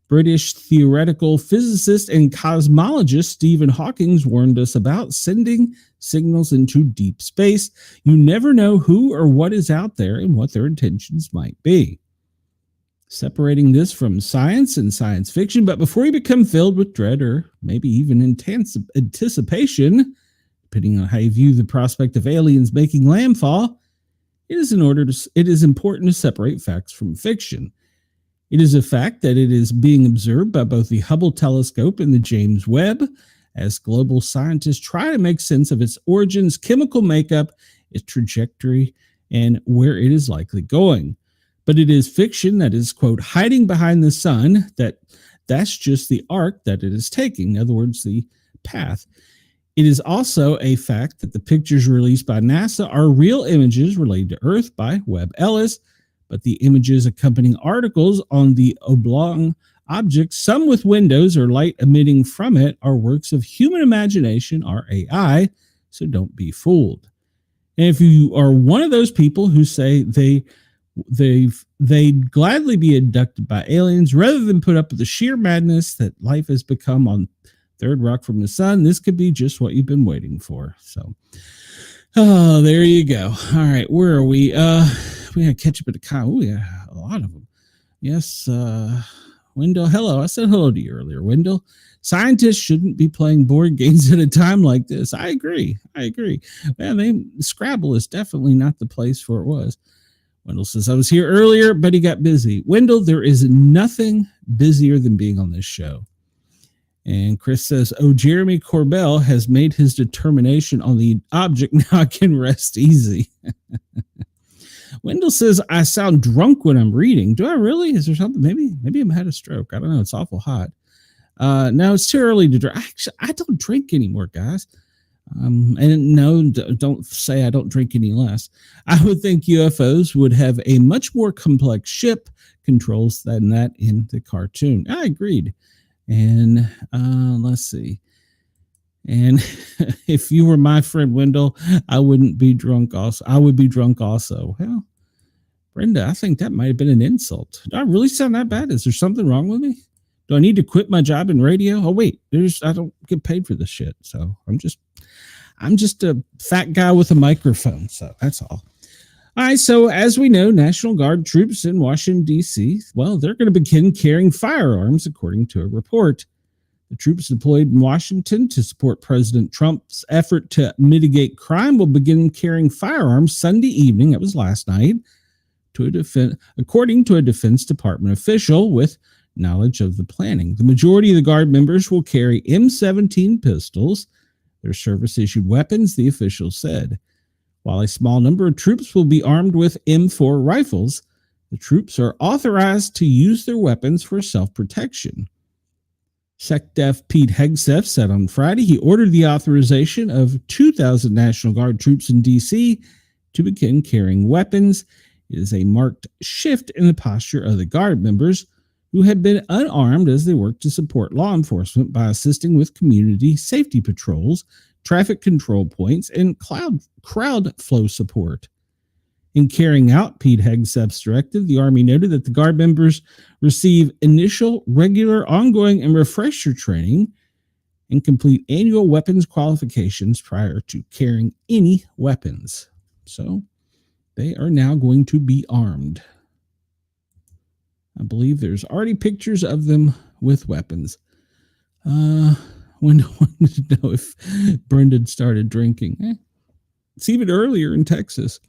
British theoretical physicist and cosmologist Stephen Hawking warned us about: sending signals into deep space. You never know who or what is out there and what their intentions might be. Separating this from science and science fiction, but before you become filled with dread or maybe even intense anticipation, depending on how you view the prospect of aliens making landfall, it is important to separate facts from fiction. It is a fact that it is being observed by both the Hubble telescope and the James Webb as global scientists try to make sense of its origins, chemical makeup, its trajectory, and where it is likely going. But it is fiction that is, quote, hiding behind the sun, that's just the arc that it is taking. In other words, the path. It is also a fact that the pictures released by NASA are real images related to Earth by Webb Ellis, but the images accompanying articles on the oblong object, some with windows or light emitting from it, are works of human imagination or AI, so don't be fooled. And if you are one of those people who say they'd gladly be abducted by aliens rather than put up with the sheer madness that life has become on third rock from the sun, this could be just what you've been waiting for. So, oh, there you go. All right, where are we? We gotta catch up at the car. Oh, yeah, a lot of them. Yes, Wendell, hello. I said hello to you earlier, Wendell. Scientists shouldn't be playing board games at a time like this. I agree. Man, Scrabble is definitely not the place for it was. Wendell says, I was here earlier, but he got busy. Wendell, there is nothing busier than being on this show. And Chris says, Jeremy Corbell has made his determination on the object. Now I can rest easy. Wendell says, I sound drunk when I'm reading. Do I really? Is there something? Maybe I've had a stroke. I don't know. It's awful hot. No, it's too early to drink. Actually, I don't drink anymore, guys. And no, don't say I don't drink any less. I would think UFOs would have a much more complex ship controls than that in the cartoon. I agreed. And let's see. And if you were my friend Wendell, I wouldn't be drunk also. I would be drunk also. Well, Brenda, I think that might have been an insult. Do I really sound that bad? Is there something wrong with me? Do I need to quit my job in radio? Oh, wait, I don't get paid for this shit. So I'm just a fat guy with a microphone. So that's all. All right, so as we know, National Guard troops in Washington, D.C., well, they're going to begin carrying firearms, according to a report. The troops deployed in Washington to support President Trump's effort to mitigate crime will begin carrying firearms Sunday evening, that was last night, according to a Defense Department official with knowledge of the planning. The majority of the Guard members will carry M17 pistols. Their service-issued weapons, the official said. While a small number of troops will be armed with M4 rifles, the troops are authorized to use their weapons for self-protection. SecDef Pete Hegseth said on Friday he ordered the authorization of 2,000 National Guard troops in D.C. to begin carrying weapons. It is a marked shift in the posture of the Guard members who had been unarmed as they worked to support law enforcement by assisting with community safety patrols, traffic control points, and crowd flow support. In carrying out Pete Hegseth's directive, the Army noted that the Guard members receive initial, regular, ongoing, and refresher training and complete annual weapons qualifications prior to carrying any weapons. So they are now going to be armed. I believe there's already pictures of them with weapons. When wanted to know if Brendan started drinking. It's even earlier in Texas.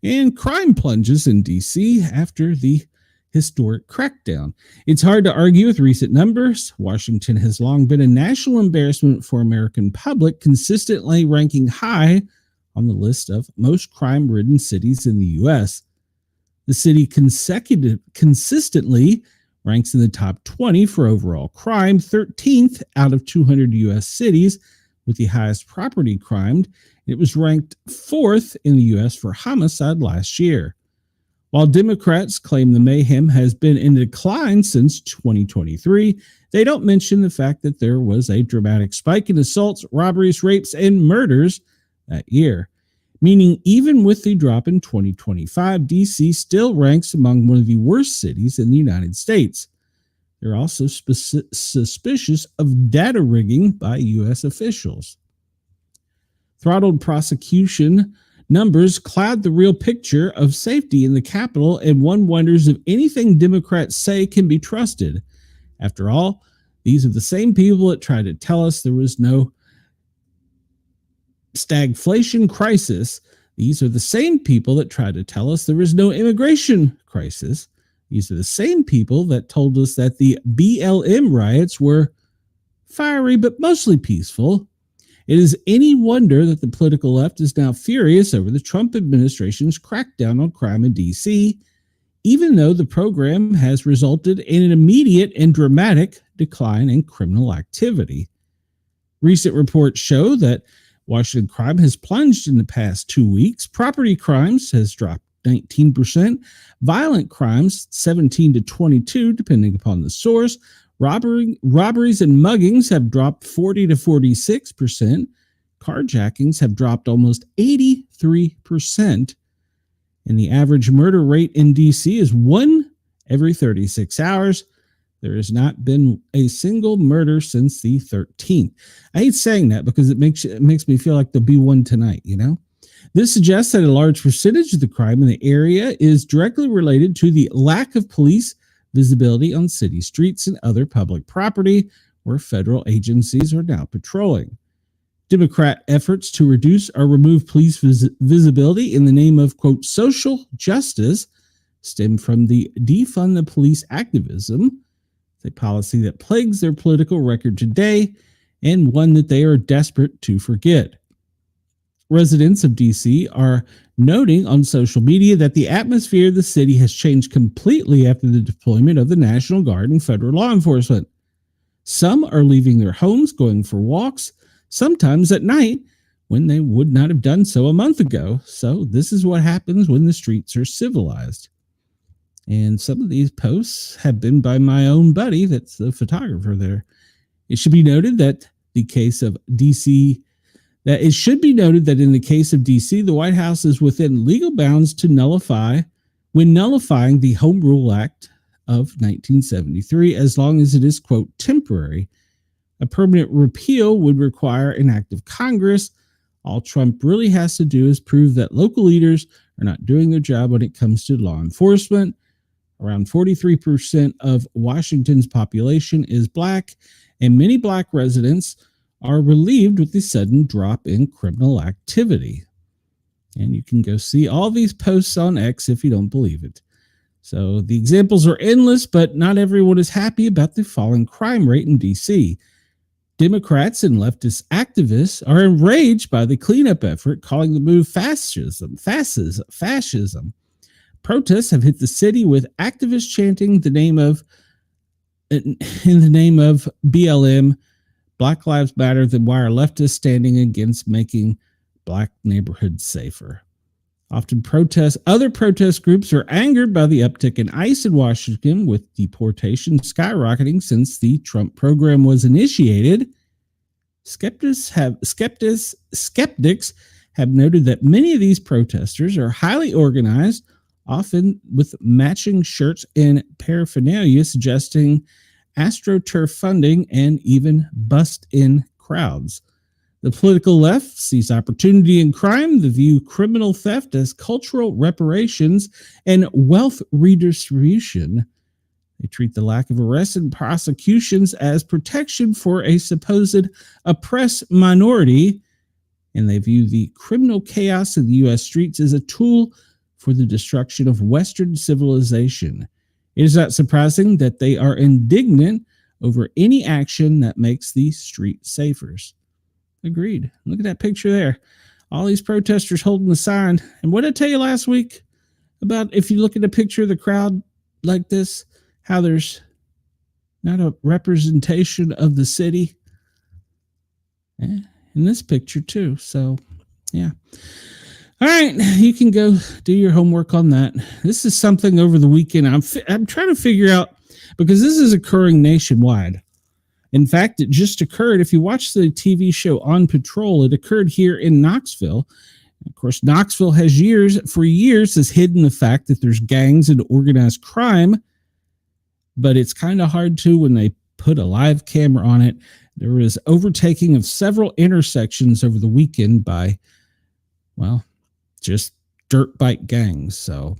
And crime plunges in D.C. after the historic crackdown. It's hard to argue with recent numbers. Washington has long been a national embarrassment for American public, consistently ranking high on the list of most crime-ridden cities in the U.S. The city consistently ranks in the top 20 for overall crime, 13th out of 200 U.S. cities with the highest property crime. It was ranked 4th in the U.S. for homicide last year. While Democrats claim the mayhem has been in decline since 2023, they don't mention the fact that there was a dramatic spike in assaults, robberies, rapes, and murders that year. Meaning even with the drop in 2025, D.C. still ranks among one of the worst cities in the United States. They're also suspicious of data rigging by U.S. officials. Throttled prosecution numbers cloud the real picture of safety in the Capitol, and one wonders if anything Democrats say can be trusted. After all, these are the same people that tried to tell us there was no stagflation crisis. These are the same people that tried to tell us there was no immigration crisis. These are the same people that told us that the BLM riots were fiery but mostly peaceful. It is any wonder that the political left is now furious over the Trump administration's crackdown on crime in D.C., even though the program has resulted in an immediate and dramatic decline in criminal activity. Recent reports show that Washington crime has plunged in the past 2 weeks. Property crimes has dropped 19%. Violent crimes, 17 to 22, depending upon the source. Robberies and muggings have dropped 40 to 46%. Carjackings have dropped almost 83%. And the average murder rate in D.C. is 1 every 36 hours. There has not been a single murder since the 13th. I hate saying that because it makes me feel like there'll be one tonight, you know? This suggests that a large percentage of the crime in the area is directly related to the lack of police visibility on city streets and other public property where federal agencies are now patrolling. Democrat efforts to reduce or remove police visibility in the name of, quote, social justice stem from the defund the police activism, a policy that plagues their political record today and one that they are desperate to forget. Residents of D.C. are noting on social media that the atmosphere of the city has changed completely after the deployment of the National Guard and federal law enforcement. Some are leaving their homes, going for walks, sometimes at night, when they would not have done so a month ago. So this is what happens when the streets are civilized. And some of these posts have been by my own buddy, that's the photographer there. It should be noted that in the case of D.C., the White House is within legal bounds to nullifying the Home Rule Act of 1973, as long as it is, quote, temporary. A permanent repeal would require an act of Congress. All Trump really has to do is prove that local leaders are not doing their job when it comes to law enforcement. Around 43% of Washington's population is black, and many black residents are relieved with the sudden drop in criminal activity. And you can go see all these posts on X if you don't believe it. So the examples are endless, but not everyone is happy about the falling crime rate in D.C. Democrats and leftist activists are enraged by the cleanup effort, calling the move fascism. Protests have hit the city with activists chanting in the name of BLM, Black Lives Matter, then why are leftists standing against making black neighborhoods safer? Other protest groups are angered by the uptick in ICE in Washington, with deportation skyrocketing since the Trump program was initiated. Skeptics have noted that many of these protesters are highly organized, often with matching shirts and paraphernalia, suggesting AstroTurf funding and even bust-in crowds. The political left sees opportunity in crime. They view criminal theft as cultural reparations and wealth redistribution. They treat the lack of arrests and prosecutions as protection for a supposed oppressed minority, and they view the criminal chaos in the U.S. streets as a tool for the destruction of Western civilization. It is not surprising that they are indignant over any action that makes the street safer. Agreed. Look at that picture there. All these protesters holding the sign. And what did I tell you last week about if you look at a picture of the crowd like this, how there's not a representation of the city? In this picture too. So, yeah. All right, you can go do your homework on that. This is something over the weekend. I'm trying to figure out, because this is occurring nationwide. In fact, it just occurred. If you watch the TV show On Patrol, it occurred here in Knoxville. Of course, Knoxville has for years has hidden the fact that there's gangs and organized crime, but it's kind of hard to when they put a live camera on it. There was overtaking of several intersections over the weekend by, well, just dirt bike gangs. So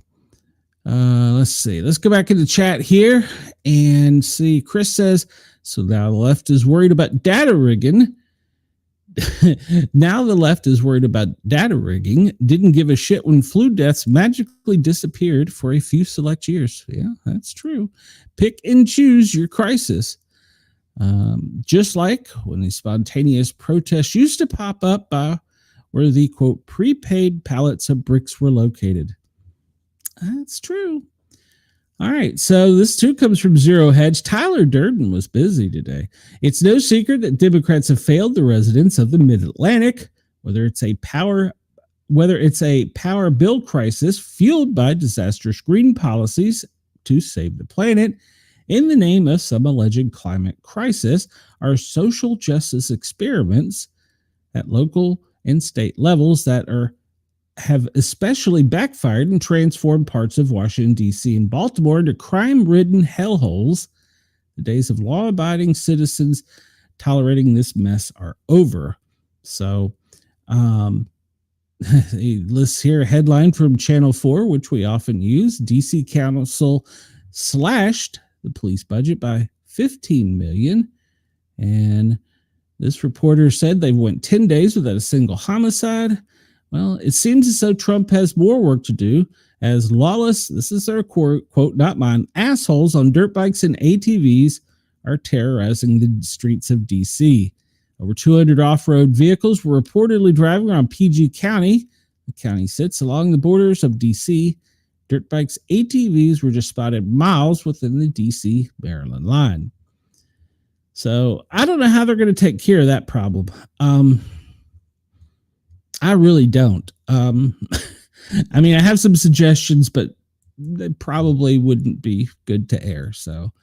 let's see. Let's go back in the chat here and see. Chris says, so now the left is worried about data rigging. Now the left is worried about data rigging. Didn't give a shit when flu deaths magically disappeared for a few select years. Yeah, that's true. Pick and choose your crisis. Just like when the spontaneous protests used to pop up where the, quote, prepaid pallets of bricks were located. That's true. All right, so this too comes from Zero Hedge. Tyler Durden was busy today. It's no secret that Democrats have failed the residents of the Mid-Atlantic, whether it's a power bill crisis fueled by disastrous green policies to save the planet in the name of some alleged climate crisis, or social justice experiments at local and state levels that have especially backfired and transformed parts of Washington, D.C. and Baltimore into crime-ridden hellholes. The days of law-abiding citizens tolerating this mess are over. So, let's hear a headline from Channel 4, which we often use. D.C. Council slashed the police budget by $15 million. And this reporter said they went 10 days without a single homicide. Well, it seems as though Trump has more work to do as lawless, this is their quote, not mine, assholes on dirt bikes and ATVs are terrorizing the streets of D.C. Over 200 off-road vehicles were reportedly driving around PG County. The county sits along the borders of D.C. Dirt bikes, ATVs were just spotted miles within the D.C.-Maryland line. So I don't know how they're going to take care of that problem. I really don't. I mean, I have some suggestions, but they probably wouldn't be good to air. So,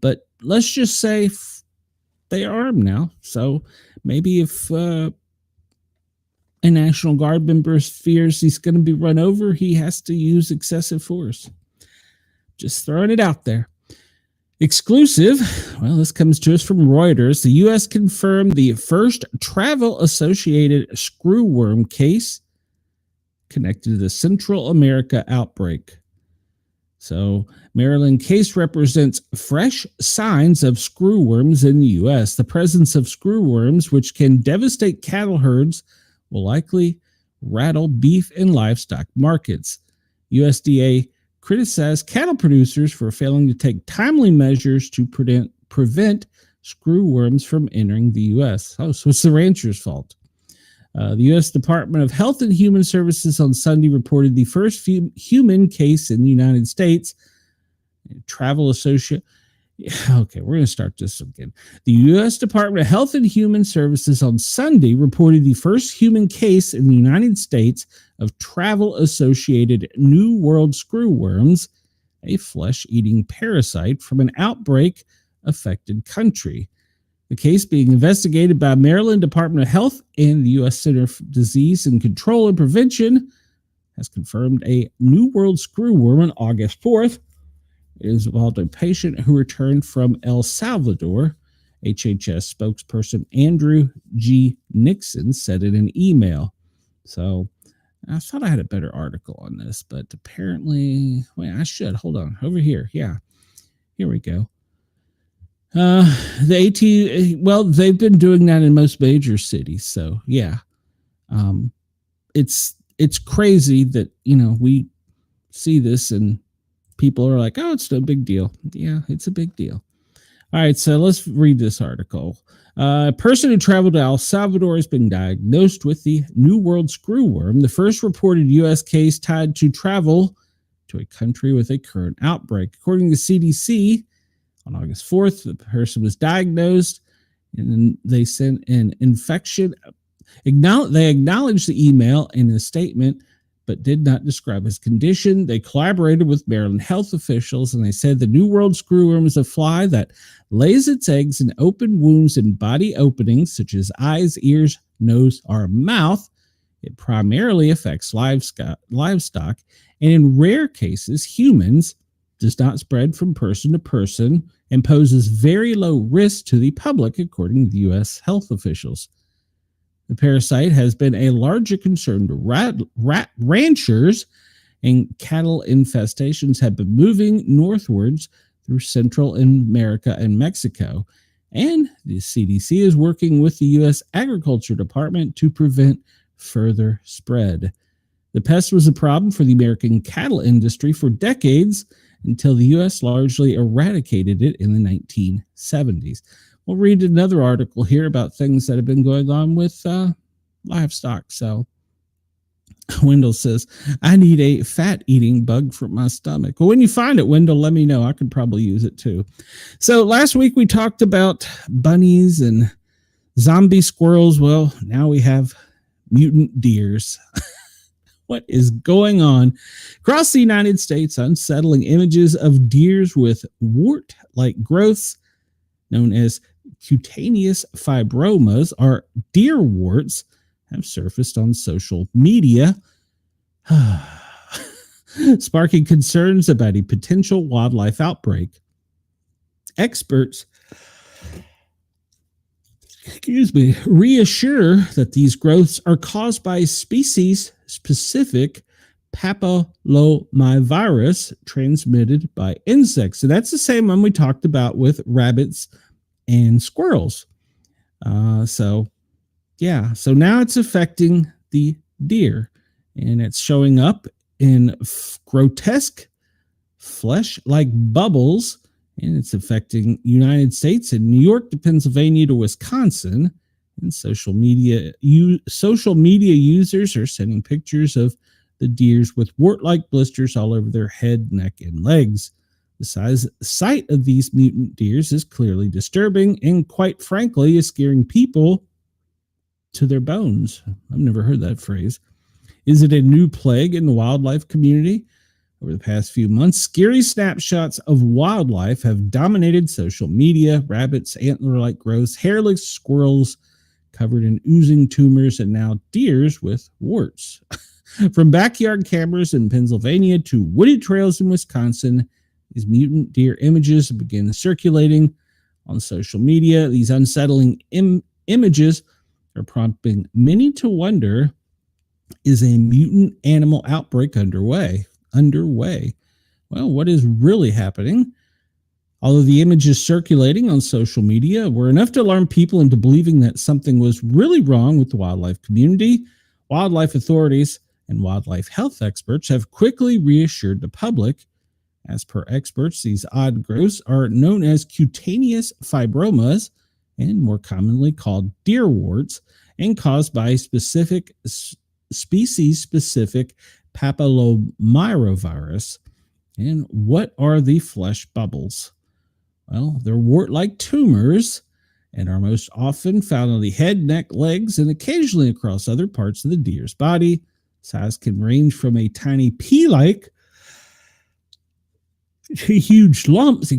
but let's just say they are armed now. So maybe if a National Guard member fears he's going to be run over, he has to use excessive force. Just throwing it out there. Exclusive. Well, this comes to us from Reuters. The U.S. confirmed the first travel-associated screwworm case connected to the Central America outbreak. So, Maryland case represents fresh signs of screwworms in the U.S. The presence of screwworms, which can devastate cattle herds, will likely rattle beef and livestock markets. USDA criticized cattle producers for failing to take timely measures to prevent screwworms from entering the U.S. Oh, so it's the ranchers' fault. The U.S. Department of Health and Human Services on Sunday reported the first human case in the United States. Travel Associate. Okay, we're going to start this again. The U.S. Department of Health and Human Services on Sunday reported the first human case in the United States of travel-associated New World screwworms, a flesh-eating parasite from an outbreak-affected country. The case being investigated by Maryland Department of Health and the U.S. Center for Disease and Control and Prevention has confirmed a New World screwworm on August 4th. It involved a patient who returned from El Salvador. HHS spokesperson Andrew G. Nixon said in an email. So I thought I had a better article on this, but apparently, wait, I should. Hold on. Over here. Yeah. Here we go. They've been doing that in most major cities. So yeah. It's crazy that, we see this and people are like, oh, it's no big deal. Yeah, it's a big deal. All right, so let's read this article. A person who traveled to El Salvador has been diagnosed with the New World screwworm, the first reported U.S. case tied to travel to a country with a current outbreak. According to CDC, on August 4th, the person was diagnosed, and then they sent an infection. They acknowledged the email in a statement, but did not describe his condition. They collaborated with Maryland health officials, and they said the New World screwworm is a fly that lays its eggs in open wounds in body openings, such as eyes, ears, nose, or mouth. It primarily affects livestock, and in rare cases, humans, does not spread from person to person, and poses very low risk to the public, according to the U.S. health officials. The parasite has been a larger concern to ranchers, and cattle infestations have been moving northwards through Central America and Mexico. And the CDC is working with the U.S. Agriculture Department to prevent further spread. The pest was a problem for the American cattle industry for decades until the U.S. largely eradicated it in the 1970s. We'll read another article here about things that have been going on with livestock. So Wendell says, I need a fat eating bug for my stomach. Well, when you find it, Wendell, let me know. I could probably use it too. So last week we talked about bunnies and zombie squirrels. Well, now we have mutant deers. What is going on? Across the United States, unsettling images of deers with wart-like growths known as cutaneous fibromas, or deer warts, have surfaced on social media, sparking concerns about a potential wildlife outbreak. Experts, reassure that these growths are caused by species-specific papillomavirus transmitted by insects. So that's the same one we talked about with rabbits and squirrels. So now it's affecting the deer, and it's showing up in grotesque flesh-like bubbles, and it's affecting United States and New York to Pennsylvania to Wisconsin. And social media users are sending pictures of the deers with wart-like blisters all over their head, neck, and legs. The sight of these mutant deers is clearly disturbing and, quite frankly, is scaring people to their bones. I've never heard that phrase. Is it a new plague in the wildlife community? Over the past few months, scary snapshots of wildlife have dominated social media. Rabbits, antler-like growths, hairless squirrels covered in oozing tumors, and now deers with warts. From backyard cameras in Pennsylvania to wooded trails in Wisconsin, these mutant deer images begin circulating on social media. These unsettling images are prompting many to wonder, is a mutant animal outbreak underway? Well, what is really happening? Although the images circulating on social media were enough to alarm people into believing that something was really wrong with the wildlife community, wildlife authorities and wildlife health experts have quickly reassured the public. As per experts, these odd growths are known as cutaneous fibromas, and more commonly called deer warts, and caused by species-specific papillomavirus. And what are the flesh bubbles? Well, they're wart-like tumors and are most often found on the head, neck, legs, and occasionally across other parts of the deer's body. Size can range from a tiny pea-like huge lumps,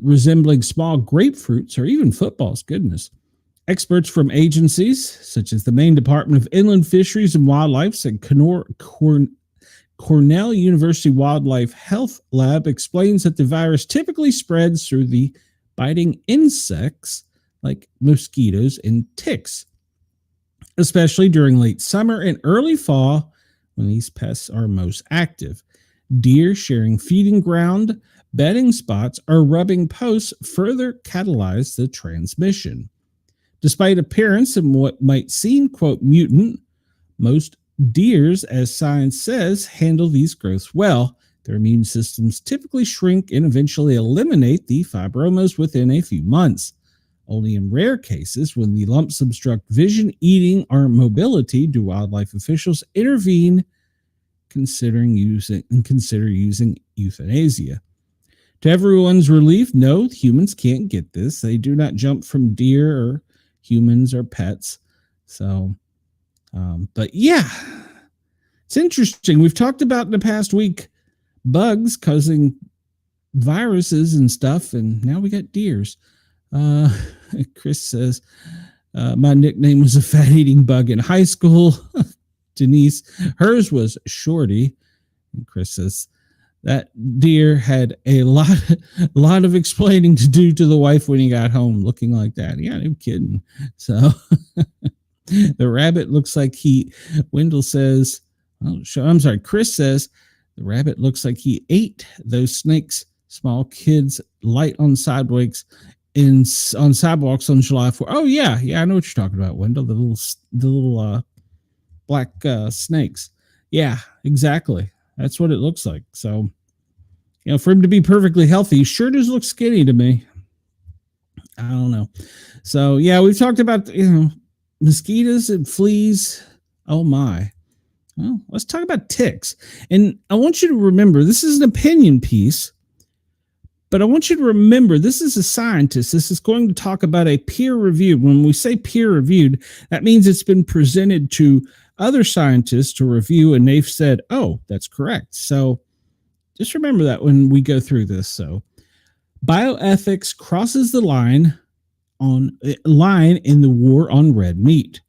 resembling small grapefruits or even footballs. Goodness. Experts from agencies such as the Maine Department of Inland Fisheries and Wildlife and Cornell University Wildlife Health Lab explains that the virus typically spreads through the biting insects like mosquitoes and ticks, especially during late summer and early fall when these pests are most active. Deer sharing feeding ground, bedding spots, or rubbing posts further catalyze the transmission. Despite appearance and what might seem, quote, mutant, most deers, as science says, handle these growths well. Their immune systems typically shrink and eventually eliminate the fibromas within a few months. Only in rare cases, when the lumps obstruct vision, eating, or mobility, do wildlife officials intervene, consider using euthanasia. To everyone's relief, no, humans can't get this. They do not jump from deer or humans or pets. So, but yeah, it's interesting. We've talked about in the past week bugs causing viruses and stuff, and now we got deers. Chris says, my nickname was a fat eating bug in high school. Denise, hers was Shorty. And Chris says, that deer had a lot of explaining to do to the wife when he got home looking like that. Yeah, no kidding. So the rabbit looks like Wendell says, Chris says, the rabbit looks like he ate those snakes small kids light on sidewalks on sidewalks on July 4th. Oh yeah, I know what you're talking about, Wendell. The little black snakes. Yeah, exactly. That's what it looks like. So, for him to be perfectly healthy, he sure does look skinny to me. I don't know. So, yeah, we've talked about, mosquitoes and fleas. Oh, my. Well, let's talk about ticks. And I want you to remember, this is an opinion piece, but I want you to remember, this is a scientist. This is going to talk about a peer-reviewed. When we say peer-reviewed, that means it's been presented to other scientists to review, and they've said, oh, that's correct. So just remember that when we go through this. So bioethics crosses the line in the war on red meat.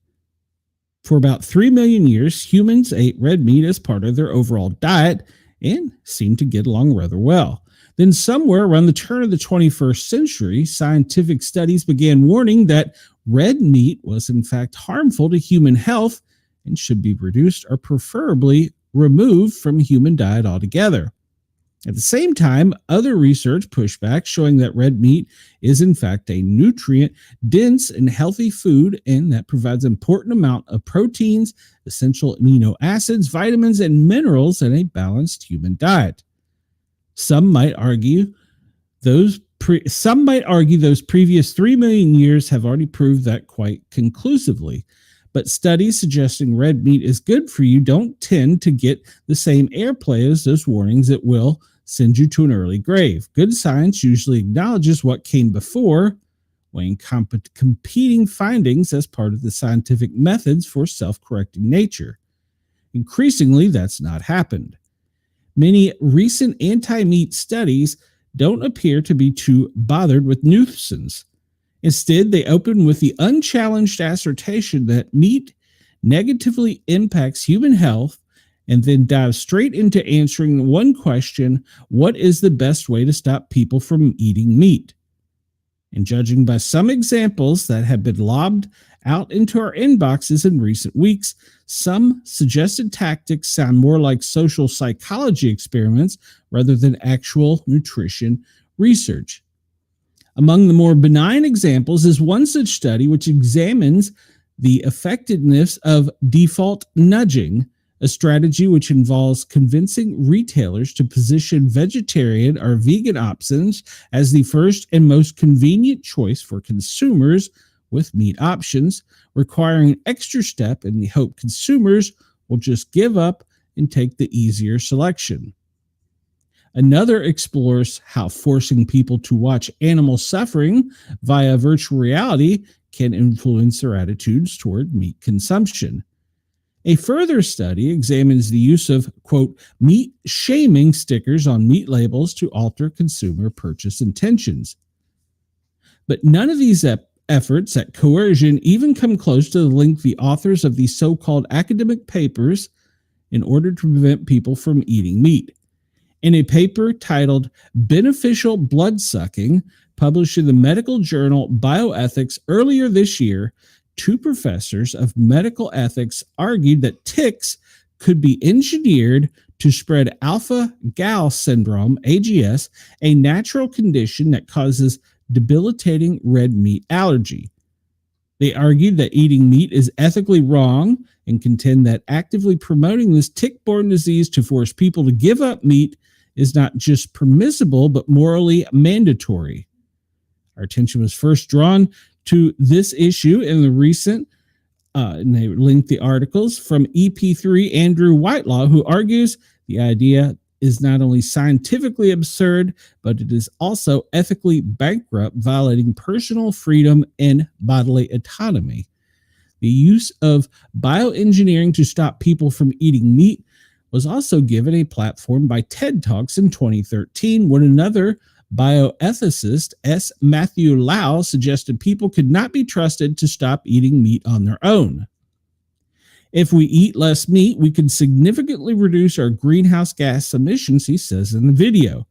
For about 3 million years, humans ate red meat as part of their overall diet and seemed to get along rather well. Then somewhere around the turn of the 21st century, scientific studies began warning that red meat was in fact harmful to human health and should be reduced or preferably removed from human diet altogether. At the same time, other research pushed back, showing that red meat is in fact a nutrient-dense and healthy food, and that provides an important amount of proteins, essential amino acids, vitamins, and minerals in a balanced human diet. Some might argue those previous 3 million years have already proved that quite conclusively. But studies suggesting red meat is good for you don't tend to get the same airplay as those warnings that will send you to an early grave. Good science usually acknowledges what came before, weighing competing findings as part of the scientific methods for self-correcting nature. Increasingly, that's not happened. Many recent anti-meat studies don't appear to be too bothered with nuisance. Instead, they open with the unchallenged assertion that meat negatively impacts human health, and then dive straight into answering one question: what is the best way to stop people from eating meat? And judging by some examples that have been lobbed out into our inboxes in recent weeks, some suggested tactics sound more like social psychology experiments rather than actual nutrition research. Among the more benign examples is one such study which examines the effectiveness of default nudging, a strategy which involves convincing retailers to position vegetarian or vegan options as the first and most convenient choice for consumers with meat options, requiring an extra step in the hope consumers will just give up and take the easier selection. Another explores how forcing people to watch animal suffering via virtual reality can influence their attitudes toward meat consumption. A further study examines the use of, quote, meat shaming stickers on meat labels to alter consumer purchase intentions. But none of these efforts at coercion even come close to the length the authors of these so-called academic papers in order to prevent people from eating meat. In a paper titled Beneficial Bloodsucking, published in the medical journal Bioethics earlier this year, two professors of medical ethics argued that ticks could be engineered to spread alpha-gal syndrome, AGS, a natural condition that causes debilitating red meat allergy. They argued that eating meat is ethically wrong and contend that actively promoting this tick-borne disease to force people to give up meat is not just permissible, but morally mandatory. Our attention was first drawn to this issue in the recent, and they linked the articles from EP3 Andrew Whitelaw, who argues the idea is not only scientifically absurd, but it is also ethically bankrupt, violating personal freedom and bodily autonomy. The use of bioengineering to stop people from eating meat was also given a platform by TED Talks in 2013, when another bioethicist, S. Matthew Lau, suggested people could not be trusted to stop eating meat on their own. If we eat less meat, we can significantly reduce our greenhouse gas emissions, he says in the video.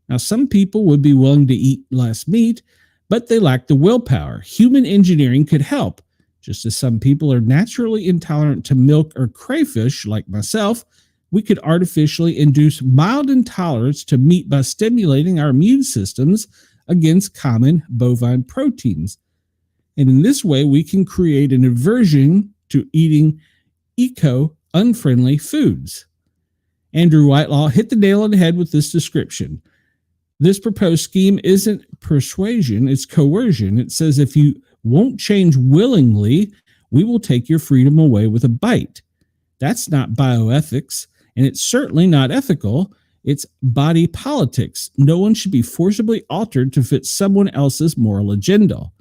Now, some people would be willing to eat less meat, but they lack the willpower. Human engineering could help. Just as some people are naturally intolerant to milk or crayfish, like myself, we could artificially induce mild intolerance to meat by stimulating our immune systems against common bovine proteins. And in this way, we can create an aversion to eating eco-unfriendly foods. Andrew Whitelaw hit the nail on the head with this description. This proposed scheme isn't persuasion, it's coercion. It says if you won't change willingly, we will take your freedom away with a bite. That's not bioethics, and it's certainly not ethical. It's body politics. No one should be forcibly altered to fit someone else's moral agenda.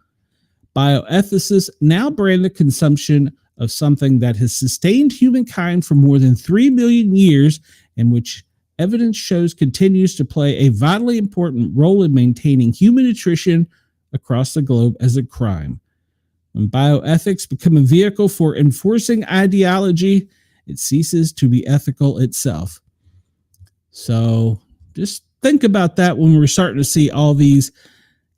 Bioethicists now brand the consumption of something that has sustained humankind for more than 3 million years and which evidence shows continues to play a vitally important role in maintaining human nutrition across the globe as a crime. When bioethics become a vehicle for enforcing ideology, it ceases to be ethical itself. So just think about that when we're starting to see all these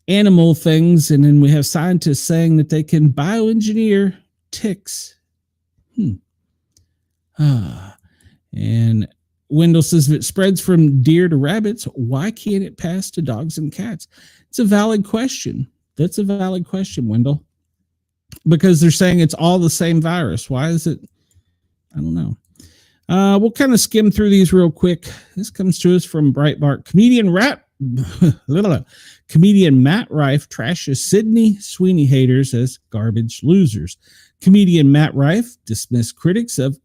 animal things, and then we have scientists saying that they can bioengineer ticks. And Wendell says, if it spreads from deer to rabbits, why can't it pass to dogs and cats? It's a valid question. That's a valid question, Wendell. Because they're saying it's all the same virus. Why is it? I don't know. We'll kind of skim through these real quick. This comes to us from Breitbart. Comedian Matt Rife trashes Sydney Sweeney haters as garbage losers. Comedian Matt Rife dismissed critics of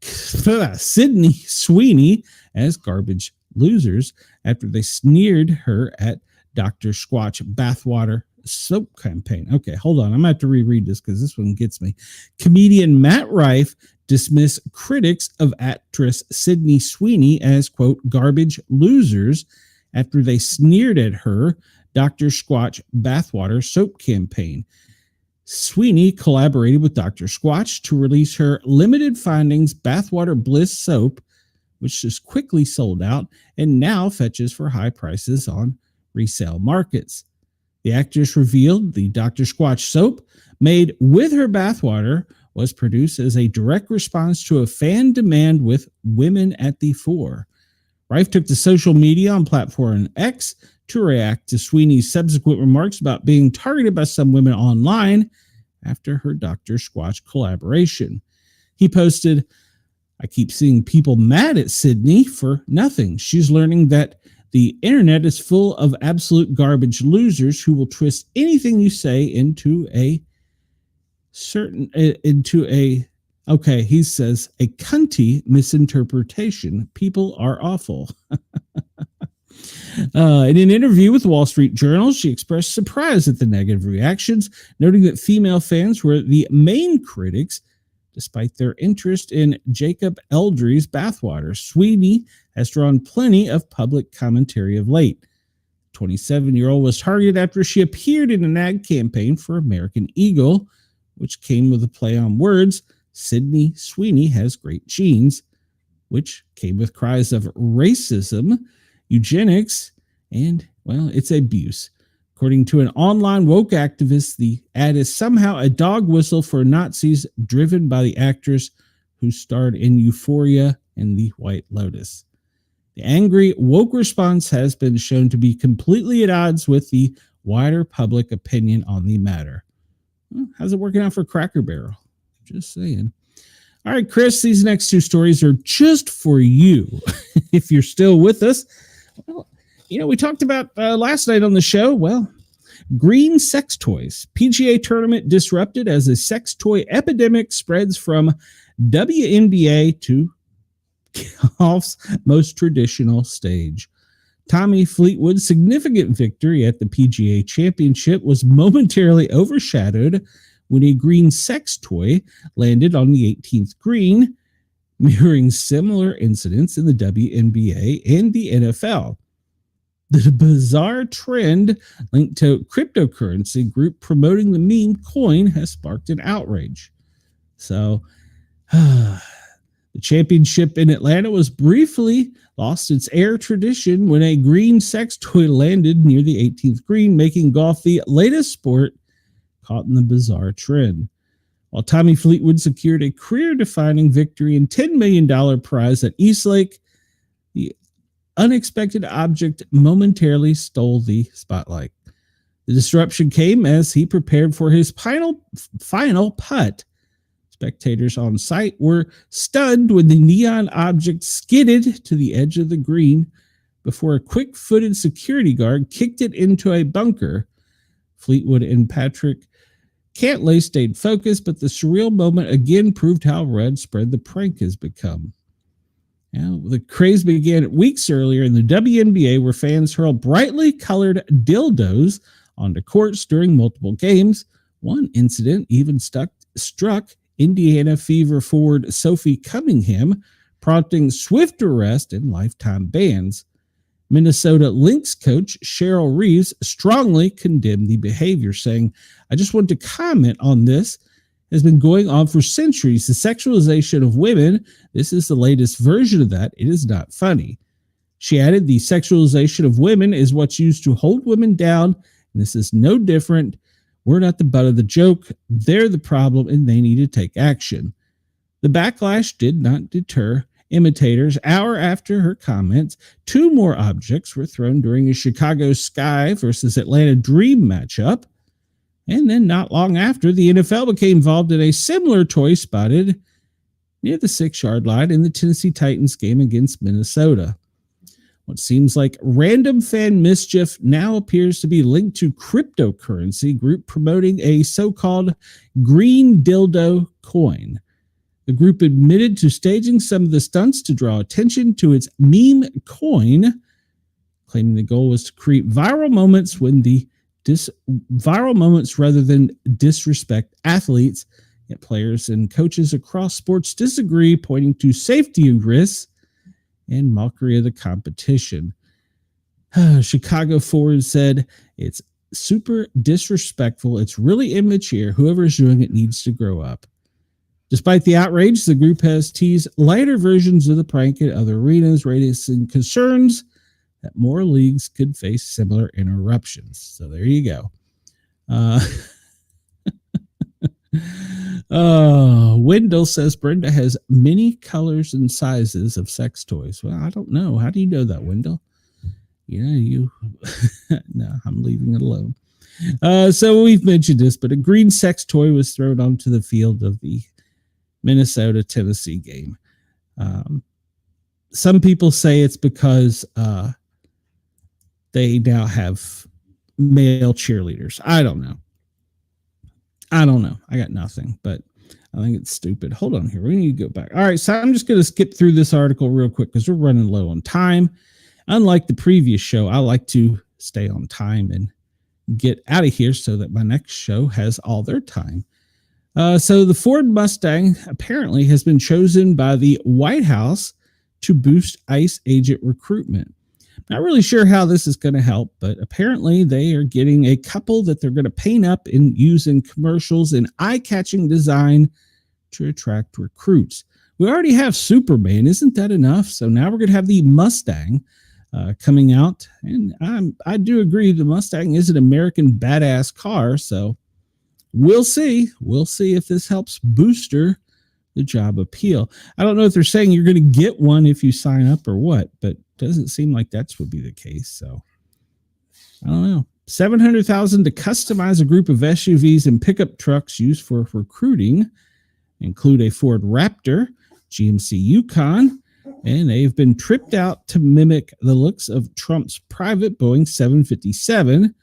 Sydney Sweeney as garbage losers after they sneered her at Dr. Squatch bathwater soap campaign. Okay, hold on. I'm going to have to reread this because this one gets me. Comedian Matt Rife dismissed critics of actress Sydney Sweeney as, quote, garbage losers after they sneered at her Dr. Squatch bathwater soap campaign. Sweeney collaborated with Dr. Squatch to release her limited findings bathwater bliss soap, which just quickly sold out and now fetches for high prices on resale markets. The actress revealed the Dr. Squatch soap made with her bathwater was produced as a direct response to a fan demand with women at the fore. Rife took to social media on platform X to react to Sweeney's subsequent remarks about being targeted by some women online after her Dr. Squatch collaboration. He posted, I keep seeing people mad at Sydney for nothing. She's learning that the internet is full of absolute garbage losers who will twist anything you say into a he says, a cunty misinterpretation. People are awful. In an interview with the Wall Street Journal, she expressed surprise at the negative reactions, noting that female fans were the main critics, despite their interest in Jacob Eldry's bathwater. Sweeney has drawn plenty of public commentary of late. 27-year-old was targeted after she appeared in an ad campaign for American Eagle, which came with a play on words, Sydney Sweeney has great genes, which came with cries of racism, eugenics, and, well, it's abuse. According to an online woke activist, the ad is somehow a dog whistle for Nazis driven by the actress who starred in Euphoria and The White Lotus. The angry woke response has been shown to be completely at odds with the wider public opinion on the matter. Well, how's it working out for Cracker Barrel? Just saying. All right, Chris, these next two stories are just for you. If you're still with us, well, we talked about last night on the show. Well, green sex toys. PGA tournament disrupted as a sex toy epidemic spreads from WNBA to golf's most traditional stage. Tommy Fleetwood's significant victory at the PGA Championship was momentarily overshadowed when a green sex toy landed on the 18th green, mirroring similar incidents in the WNBA and the NFL. The bizarre trend linked to cryptocurrency group promoting the meme coin has sparked an outrage. So, the championship in Atlanta was briefly lost its air tradition when a green sex toy landed near the 18th green, making golf the latest sport caught in the bizarre trend. While Tommy Fleetwood secured a career-defining victory and $10 million prize at Eastlake, the unexpected object momentarily stole the spotlight. The disruption came as he prepared for his final putt. Spectators on site were stunned when the neon object skidded to the edge of the green before a quick-footed security guard kicked it into a bunker. Fleetwood and Patrick Cantlay stayed focused, but the surreal moment again proved how widespread the prank has become. Now, the craze began weeks earlier in the WNBA, where fans hurled brightly colored dildos onto courts during multiple games. One incident even struck Indiana Fever forward Sophie Cunningham, prompting swift arrest and lifetime bans. Minnesota Lynx coach Cheryl Reeves strongly condemned the behavior, saying, "I just want to comment on this. Has been going on for centuries. The sexualization of women, this is the latest version of that. It is not funny." She added, "The sexualization of women is what's used to hold women down, and this is no different. We're not the butt of the joke. They're the problem, and they need to take action." The backlash did not deter imitators. Hour after her comments, 2 more objects were thrown during a Chicago Sky versus Atlanta Dream matchup. And then not long after, the NFL became involved in a similar toy spotted near the 6-yard line in the Tennessee Titans game against Minnesota. What seems like random fan mischief now appears to be linked to cryptocurrency group promoting a so-called green dildo coin. The group admitted to staging some of the stunts to draw attention to its meme coin, claiming the goal was to create viral moments rather than disrespect athletes. Yet players and coaches across sports disagree, pointing to safety risks and mockery of the competition. Chicago forward said, "It's super disrespectful. It's really immature. Whoever's doing it needs to grow up." Despite the outrage, the group has teased lighter versions of the prank in other arenas, raising concerns that more leagues could face similar interruptions. So there you go. Wendell says Brenda has many colors and sizes of sex toys. Well, I don't know. How do you know that, Wendell? No, I'm leaving it alone. So we've mentioned this, but a green sex toy was thrown onto the field of the Minnesota-Tennessee game. Some people say it's because they now have male cheerleaders. I don't know. I got nothing, but I think it's stupid. Hold on here. We need to go back. All right, so I'm just going to skip through this article real quick because we're running low on time. Unlike the previous show, I like to stay on time and get out of here so that my next show has all their time. So the Ford Mustang apparently has been chosen by the White House to boost ICE agent recruitment. Not really sure how this is going to help, but apparently they are getting a couple that they're going to paint up and use in commercials and eye-catching design to attract recruits. We already have Superman. Isn't that enough? So now we're going to have the Mustang coming out. And I do agree the Mustang is an American badass car. So we'll see. We'll see if this helps booster the job appeal. I don't know if they're saying you're going to get one if you sign up or what, but doesn't seem like that's would be the case. So I don't know. $700,000 to customize a group of SUVs and pickup trucks used for recruiting include a Ford Raptor, GMC Yukon, and they've been tripped out to mimic the looks of Trump's private Boeing 757,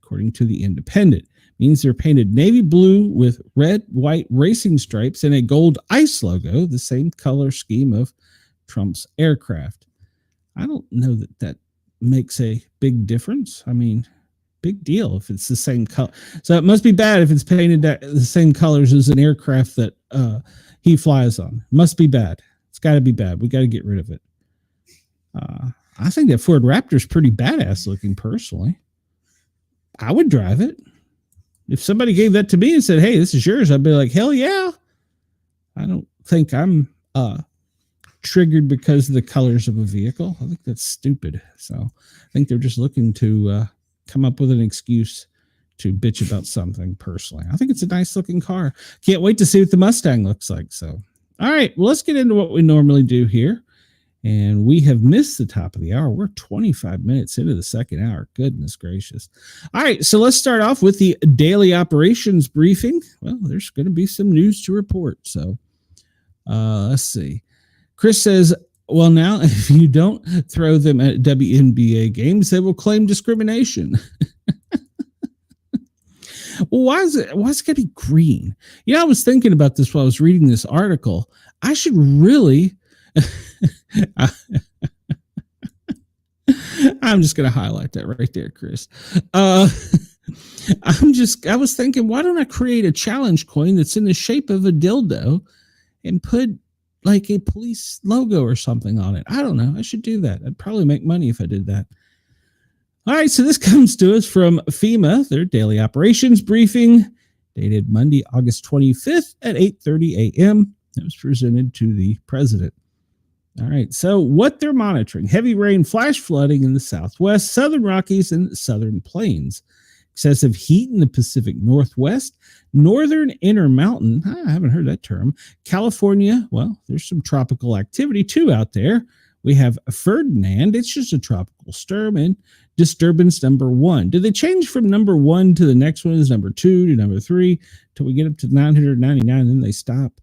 according to The Independent. Means they're painted navy blue with red, white racing stripes and a gold ICE logo, the same color scheme of Trump's aircraft. I don't know that makes a big difference. I mean, big deal if it's the same color. So it must be bad if it's painted the same colors as an aircraft that he flies on. Must be bad. It's got to be bad. We got to get rid of it. I think that Ford Raptor is pretty badass looking personally. I would drive it. If somebody gave that to me and said, "Hey, this is yours," I'd be like, hell yeah. I don't think I'm triggered because of the colors of a vehicle. I think that's stupid. So I think they're just looking to come up with an excuse to bitch about something personally. I think it's a nice looking car. Can't wait to see what the Mustang looks like. So, all right, well, let's get into what we normally do here. And we have missed the top of the hour. We're 25 minutes into the second hour. Goodness gracious. All right, so let's start off with the daily operations briefing. Well, there's going to be some news to report. So let's see. Chris says, well, now, if you don't throw them at WNBA games, they will claim discrimination. Well, why is it going to be green? I was thinking about this while I was reading this article. I should really I'm just going to highlight that right there, Chris. I was thinking, why don't I create a challenge coin that's in the shape of a dildo and put like a police logo or something on it? I don't know. I should do that. I'd probably make money if I did that. All right, so this comes to us from FEMA, their daily operations briefing, dated Monday, August 25th at 8:30 a.m. It was presented to the president. All right, so what they're monitoring: heavy rain, flash flooding in the Southwest, Southern Rockies, and Southern Plains. Excessive heat in the Pacific Northwest, Northern Intermountain, I haven't heard that term, California. Well, there's some tropical activity too out there. We have Ferdinand, it's just a tropical storm, and disturbance number 1. Do they change from number 1 to the next one is number 2 to number 3 till we get up to 999, and then they stop?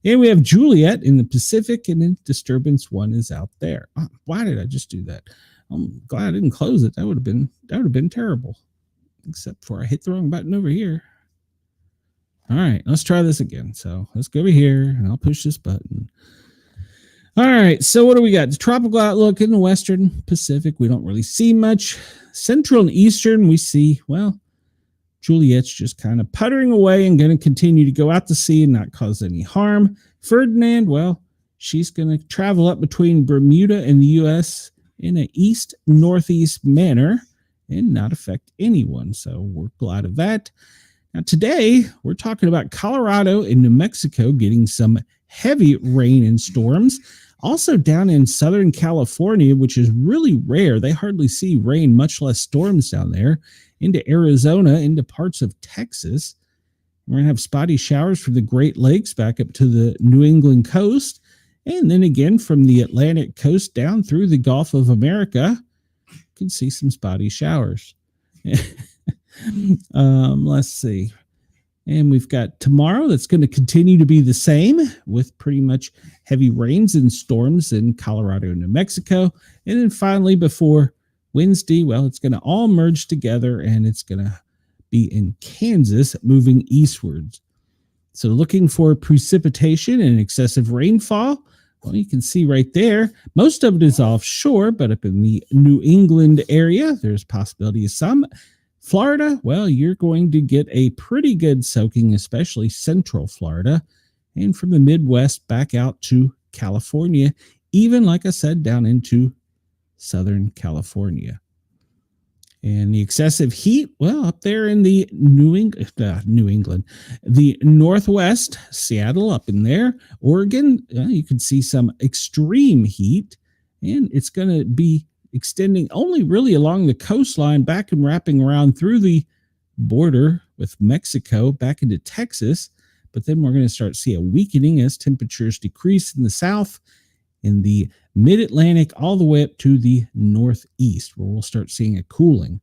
And we have Juliet in the Pacific, and then disturbance 1 is out there. Oh, why did I just do that? I'm glad I didn't close it. That would have been terrible. Except for I hit the wrong button over here. All right, let's try this again. So let's go over here, and I'll push this button. All right, so what do we got? The tropical outlook in the Western Pacific, we don't really see much. Central and Eastern, we see, well, Juliet's just kind of puttering away and going to continue to go out to sea and not cause any harm. Ferdinand, well, she's going to travel up between Bermuda and the U.S. in an east-northeast manner and not affect anyone. So we're glad of that. Now, today, we're talking about Colorado and New Mexico getting some heavy rain and storms. Also down in Southern California, which is really rare. They hardly see rain, much less storms down there. Into Arizona, into parts of Texas. We're going to have spotty showers from the Great Lakes back up to the New England coast. And then again from the Atlantic coast down through the Gulf of America. You can see some spotty showers. Let's see. And we've got tomorrow that's going to continue to be the same with pretty much heavy rains and storms in Colorado and New Mexico. And then finally before Wednesday, well, it's going to all merge together and it's going to be in Kansas moving eastwards. So looking for precipitation and excessive rainfall. Well, you can see right there, most of it is offshore, but up in the New England area, there's possibility of some. Florida, well, you're going to get a pretty good soaking, especially central Florida, and from the Midwest back out to California, even, like I said, down into Southern California. And the excessive heat, well, up there in the New England, the Northwest, Seattle up in there, Oregon, you can see some extreme heat, and it's going to be extending only really along the coastline, back and wrapping around through the border with Mexico back into Texas. But then we're going to start to see a weakening as temperatures decrease in the south, in the mid-Atlantic, all the way up to the northeast, where we'll start seeing a cooling.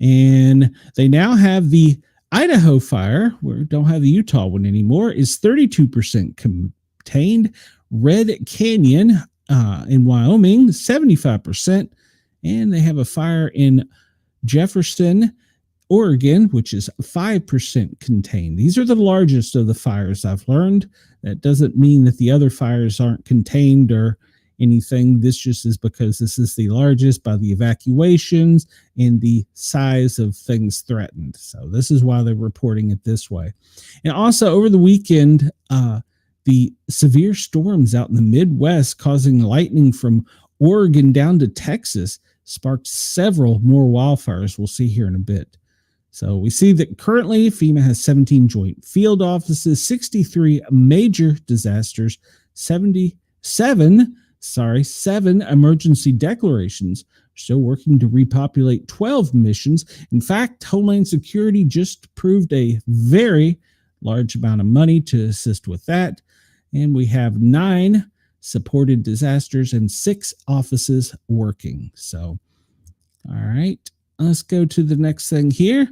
And they now have the Idaho fire, where we don't have the Utah one anymore, is 32% contained. Red Canyon in Wyoming, 75%. And they have a fire in Jefferson, Oregon, which is 5% contained. These are the largest of the fires I've learned. That doesn't mean that the other fires aren't contained or anything. This just is because this is the largest by the evacuations and the size of things threatened. So this is why they're reporting it this way. And also over the weekend, the severe storms out in the Midwest causing lightning from Oregon down to Texas sparked several more wildfires we'll see here in a bit. So we see that currently FEMA has 17 joint field offices, 63 major disasters, 7 emergency declarations. Still working to repopulate 12 missions. In fact, Homeland Security just approved a very large amount of money to assist with that. And we have 9 supported disasters and 6 offices working. So, all right, let's go to the next thing here.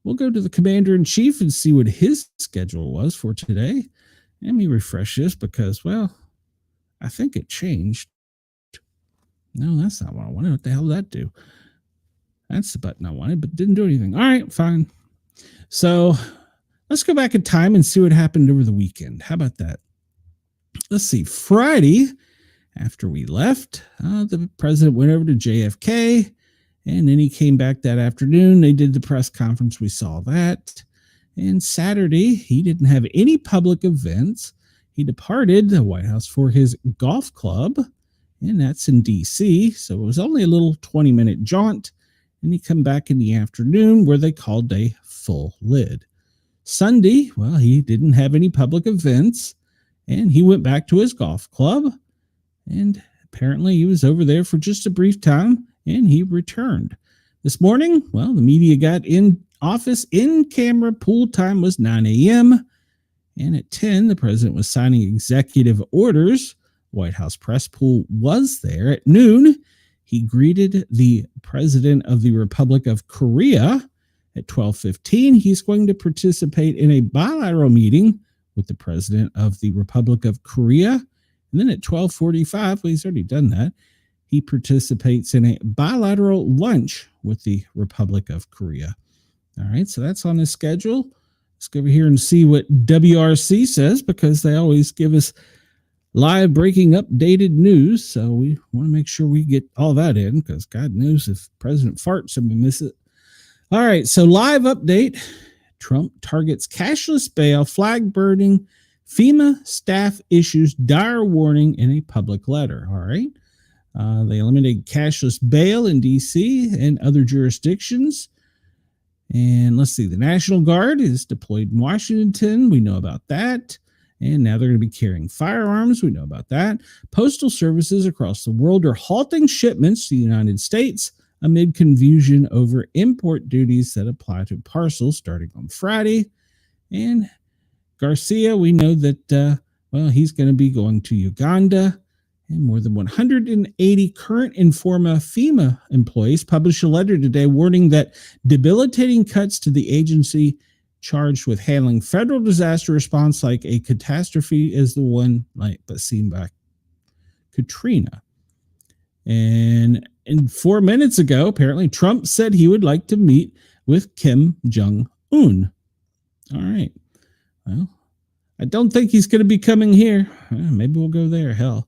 We'll go to the commander-in-chief and see what his schedule was for today. Let me refresh this because, well, I think it changed. No, that's not what I wanted. What the hell did that do? That's the button I wanted, but didn't do anything. All right, fine. So let's go back in time and see what happened over the weekend. How about that? Let's see. Friday, after we left, the president went over to JFK, and then he came back that afternoon. They did the press conference. We saw that. And Saturday, he didn't have any public events. He departed the White House for his golf club, and that's in D.C. So it was only a little 20-minute jaunt. And he come back in the afternoon where they called a full lid. Sunday, well, he didn't have any public events, and he went back to his golf club. And apparently he was over there for just a brief time, and he returned. This morning, well, the media got in office in camera. Pool time was 9 a.m. And at 10, the president was signing executive orders. White House press pool was there. At noon, he greeted the president of the Republic of Korea. At 12:15, he's going to participate in a bilateral meeting with the president of the Republic of Korea. And then at 12:45, well, he's already done that, he participates in a bilateral lunch with the Republic of Korea. All right, so that's on his schedule. Let's go over here and see what WRC says, because they always give us live breaking updated news. So we want to make sure we get all that in, because God knows if the president farts and we miss it. All right, so live update. Trump targets cashless bail, flag burning. FEMA staff issues dire warning in a public letter. All right. They eliminated cashless bail in D.C. and other jurisdictions. And let's see, the National Guard is deployed in Washington. We know about that. And now they're going to be carrying firearms. We know about that. Postal services across the world are halting shipments to the United States amid confusion over import duties that apply to parcels starting on Friday. And Garcia, we know that, he's going to be going to Uganda. And more than 180 current and former FEMA employees published a letter today warning that debilitating cuts to the agency charged with handling federal disaster response like a catastrophe is the one seen by Katrina. And 4 minutes ago, apparently, Trump said he would like to meet with Kim Jong-un. All right. Well, I don't think he's going to be coming here. Maybe we'll go there. Hell.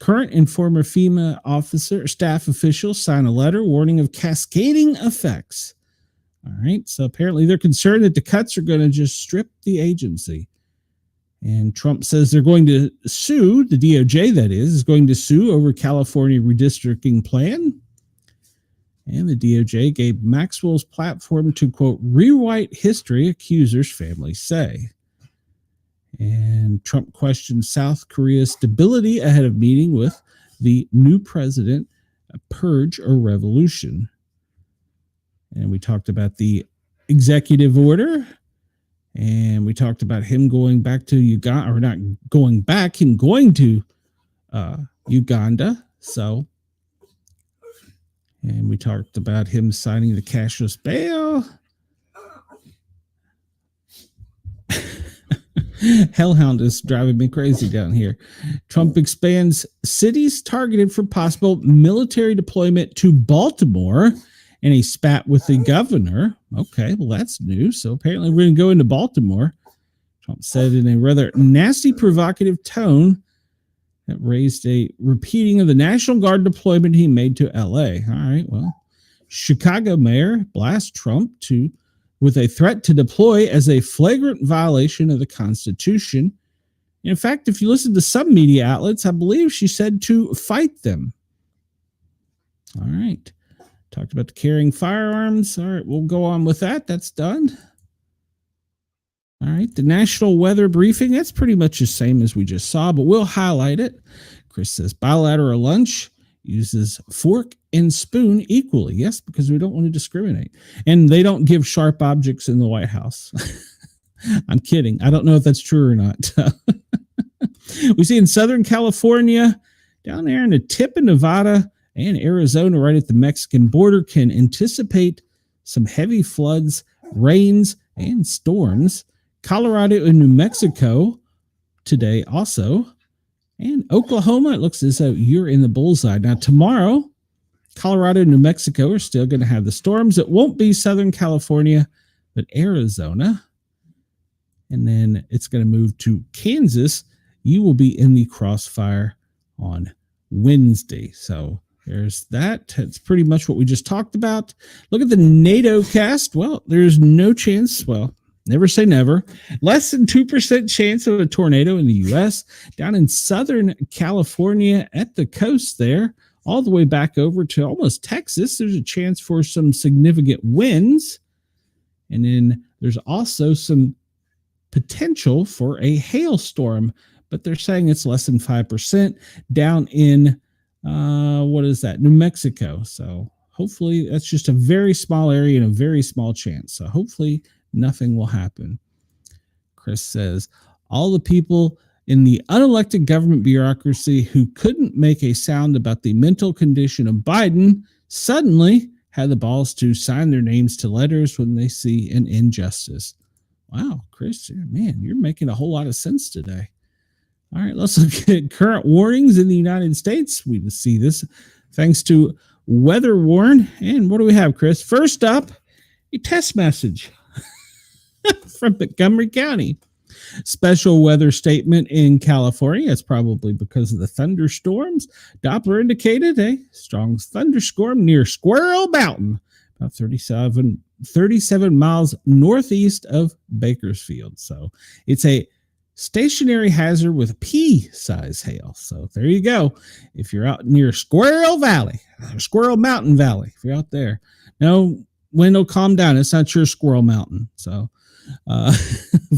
Current and former FEMA staff officials sign a letter warning of cascading effects. All right. So apparently they're concerned that the cuts are going to just strip the agency. And Trump says they're going to sue, the DOJ that is going to sue over California redistricting plan. And the DOJ gave Maxwell's platform to, quote, rewrite history, accusers' families say. And Trump questioned South Korea's stability ahead of meeting with the new president, a purge or revolution. And we talked about the executive order. And we talked about him going back to Uganda, or not going back, him going to Uganda. So, and we talked about him signing the cashless bail. Hellhound is driving me crazy down here. Trump expands cities targeted for possible military deployment to Baltimore, and he spat with the governor. Okay, well, that's new. So apparently we're going to go into Baltimore. Trump said in a rather nasty, provocative tone that raised a repeating of the National Guard deployment he made to L.A. All right, well, Chicago mayor blasts Trump with a threat to deploy as a flagrant violation of the Constitution. In fact, if you listen to some media outlets, I believe she said to fight them. All right. Talked about the carrying firearms. All right, we'll go on with that. That's done. All right, the national weather briefing, that's pretty much the same as we just saw, but we'll highlight it. Chris says bilateral lunch uses fork and spoon equally. Yes, because we don't want to discriminate. And they don't give sharp objects in the White House. I'm kidding. I don't know if that's true or not. We see in Southern California, down there in the tip of Nevada and Arizona, right at the Mexican border, can anticipate some heavy floods, rains, and storms. Colorado and New Mexico today also. And Oklahoma, it looks as though you're in the bullseye. Now, tomorrow, Colorado and New Mexico are still going to have the storms. It won't be Southern California, but Arizona, and then it's going to move to Kansas. You will be in the crossfire on Wednesday. So there's that. That's pretty much what we just talked about. Look at the NATO cast. Well, there's no chance. Well, never say never. Less than 2% chance of a tornado in the U.S. Down in Southern California at the coast there, all the way back over to almost Texas, there's a chance for some significant winds. And then there's also some potential for a hailstorm, but they're saying it's less than 5% down in, New Mexico. So hopefully that's just a very small area and a very small chance. So hopefully nothing will happen. Chris says, all the people in the unelected government bureaucracy who couldn't make a sound about the mental condition of Biden suddenly had the balls to sign their names to letters when they see an injustice. Wow, Chris, man, you're making a whole lot of sense today. All right, let's look at current warnings in the United States. We see this thanks to Weather Warn. And what do we have, Chris? First up, a test message from Montgomery County. Special weather statement in California. It's probably because of the thunderstorms. Doppler indicated a strong thunderstorm near Squirrel Mountain, about 37 miles northeast of Bakersfield. So it's a stationary hazard with pea-size hail. So there you go. If you're out near Squirrel Valley, or Squirrel Mountain Valley, if you're out there, no, wind will calm down. It's not your Squirrel Mountain. So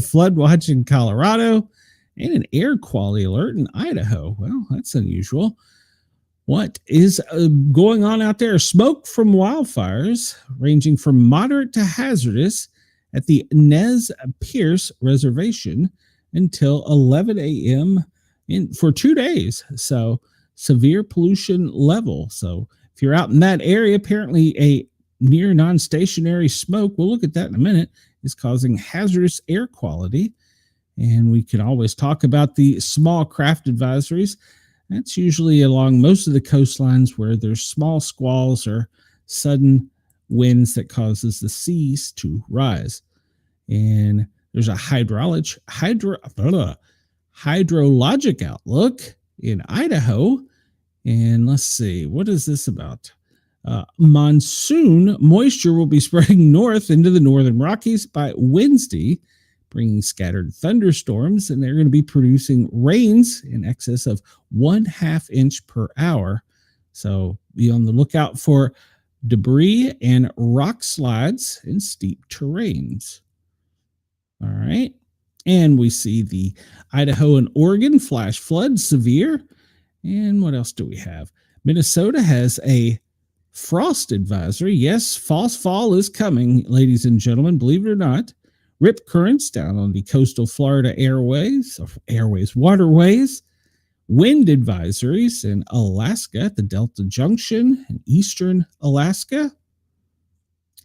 flood watch in Colorado and an air quality alert in Idaho. Well, that's unusual. What is going on out there? Smoke from wildfires ranging from moderate to hazardous at the Nez Perce Reservation until 11 a.m. for 2 days. So severe pollution level. So if you're out in that area, apparently a near non-stationary smoke, we'll look at that in a minute, is causing hazardous air quality. And we can always talk about the small craft advisories. That's usually along most of the coastlines where there's small squalls or sudden winds that causes the seas to rise. And there's a hydrologic outlook in Idaho. And let's see, what is this about? Monsoon moisture will be spreading north into the northern Rockies by Wednesday, bringing scattered thunderstorms, and they're going to be producing rains in excess of 1/2 inch per hour. So be on the lookout for debris and rock slides in steep terrains. All right. And we see the Idaho and Oregon flash flood severe. And what else do we have? Minnesota has a frost advisory. Yes, false fall is coming, ladies and gentlemen, believe it or not. Rip currents down on the coastal Florida waterways. Wind advisories in Alaska at the Delta Junction in eastern Alaska.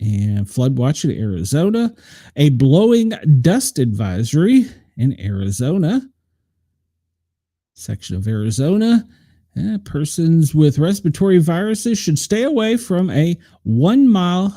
And flood watch in Arizona. A blowing dust advisory in Arizona. Section of Arizona. Persons with respiratory viruses should stay away from a 1 mile,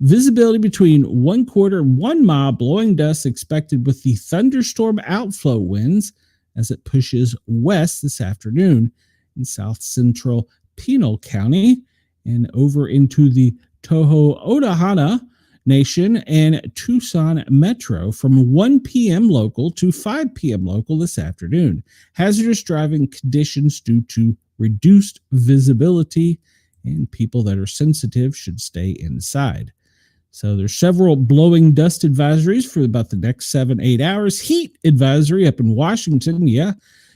visibility between 1/4 and 1 mile blowing dust expected with the thunderstorm outflow winds as it pushes west this afternoon in south central Pinal County and over into the Tohono Nation and Tucson Metro from 1 p.m. local to 5 p.m. local this afternoon. Hazardous driving conditions due to reduced visibility, and people that are sensitive should stay inside. So there's several blowing dust advisories for about the next 7-8 hours. Heat advisory up in Washington. Yeah,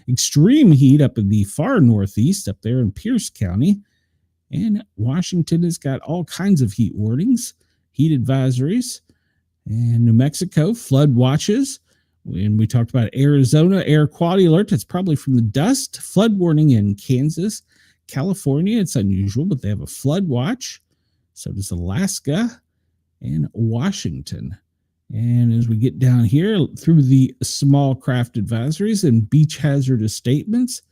extreme heat up in the far northeast up there in Pierce County. And Washington has got all kinds of heat warnings. Heat advisories, and New Mexico flood watches. And we talked about Arizona air quality alert. That's probably from the dust. Flood warning in Kansas, California. It's unusual, but they have a flood watch. So does Alaska and Washington. And as we get down here through the small craft advisories and beach hazardous statements,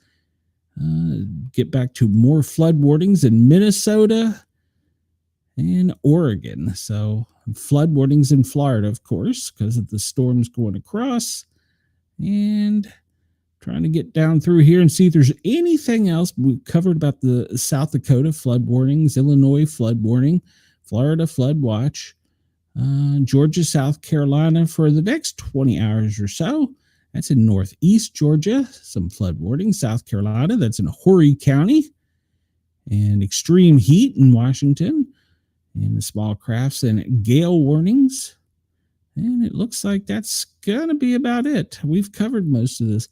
get back to more flood warnings in Minnesota and Oregon. So flood warnings in Florida, of course, because of the storms going across. And trying to get down through here and see if there's anything else. We covered about the South Dakota flood warnings, Illinois flood warning, Florida flood watch, Georgia, South Carolina for the next 20 hours or so. That's in northeast Georgia, some flood warnings. South Carolina, that's in Horry County. And extreme heat in Washington. And the small crafts and gale warnings. And it looks like that's going to be about it. We've covered most of this.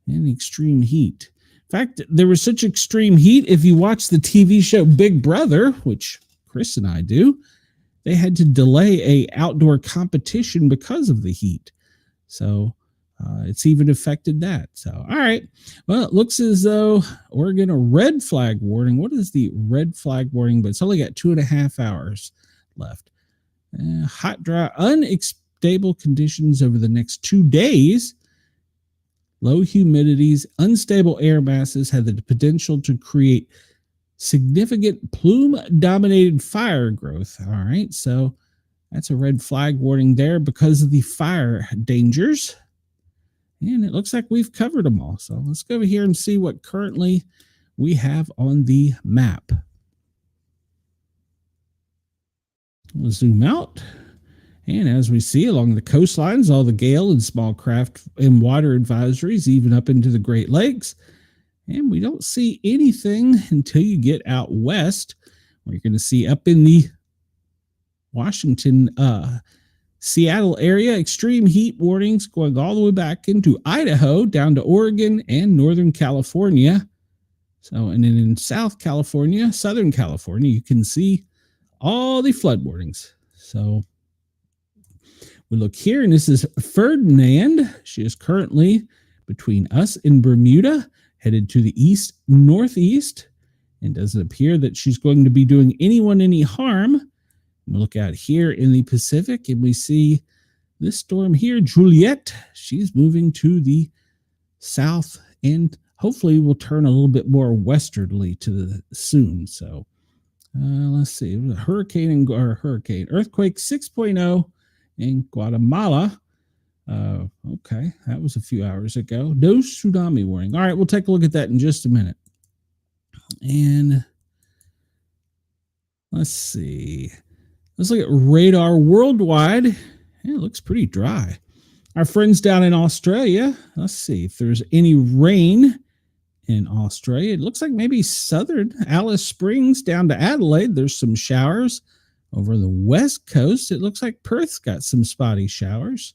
And extreme heat. In fact, there was such extreme heat, if you watch the TV show Big Brother, which Chris and I do, they had to delay a outdoor competition because of the heat. So it's even affected that. So, all right. Well, it looks as though Oregon, a red flag warning. What is the red flag warning? But it's only got 2.5 hours left. Hot, dry, unstable conditions over the next 2 days. Low humidities, unstable air masses have the potential to create significant plume-dominated fire growth. All right, so that's a red flag warning there because of the fire dangers. And it looks like we've covered them all. So let's go over here and see what currently we have on the map. We'll zoom out. And as we see along the coastlines, all the gale and small craft and water advisories, even up into the Great Lakes. And we don't see anything until you get out west, where you're going to see up in the Washington, Seattle area, extreme heat warnings going all the way back into Idaho, down to Oregon and Northern California. So, and then in South California, Southern California, you can see all the flood warnings. So, we look here, and this is Ferdinand. She is currently between us and Bermuda, headed to the east-northeast, and doesn't appear that she's going to be doing anyone any harm. We look out here in the Pacific, and we see this storm here, Juliet. She's moving to the south, and hopefully will turn a little bit more westerly to the soon. So let's see, earthquake 6.0. in Guatemala. Okay, that was a few hours ago. No tsunami warning. All right, we'll take a look at that in just a minute. And let's see. Let's look at radar worldwide. It looks pretty dry. Our friends down in Australia, let's see if there's any rain in Australia. It looks like maybe southern Alice Springs down to Adelaide. There's some showers. Over the west coast, it looks like Perth's got some spotty showers.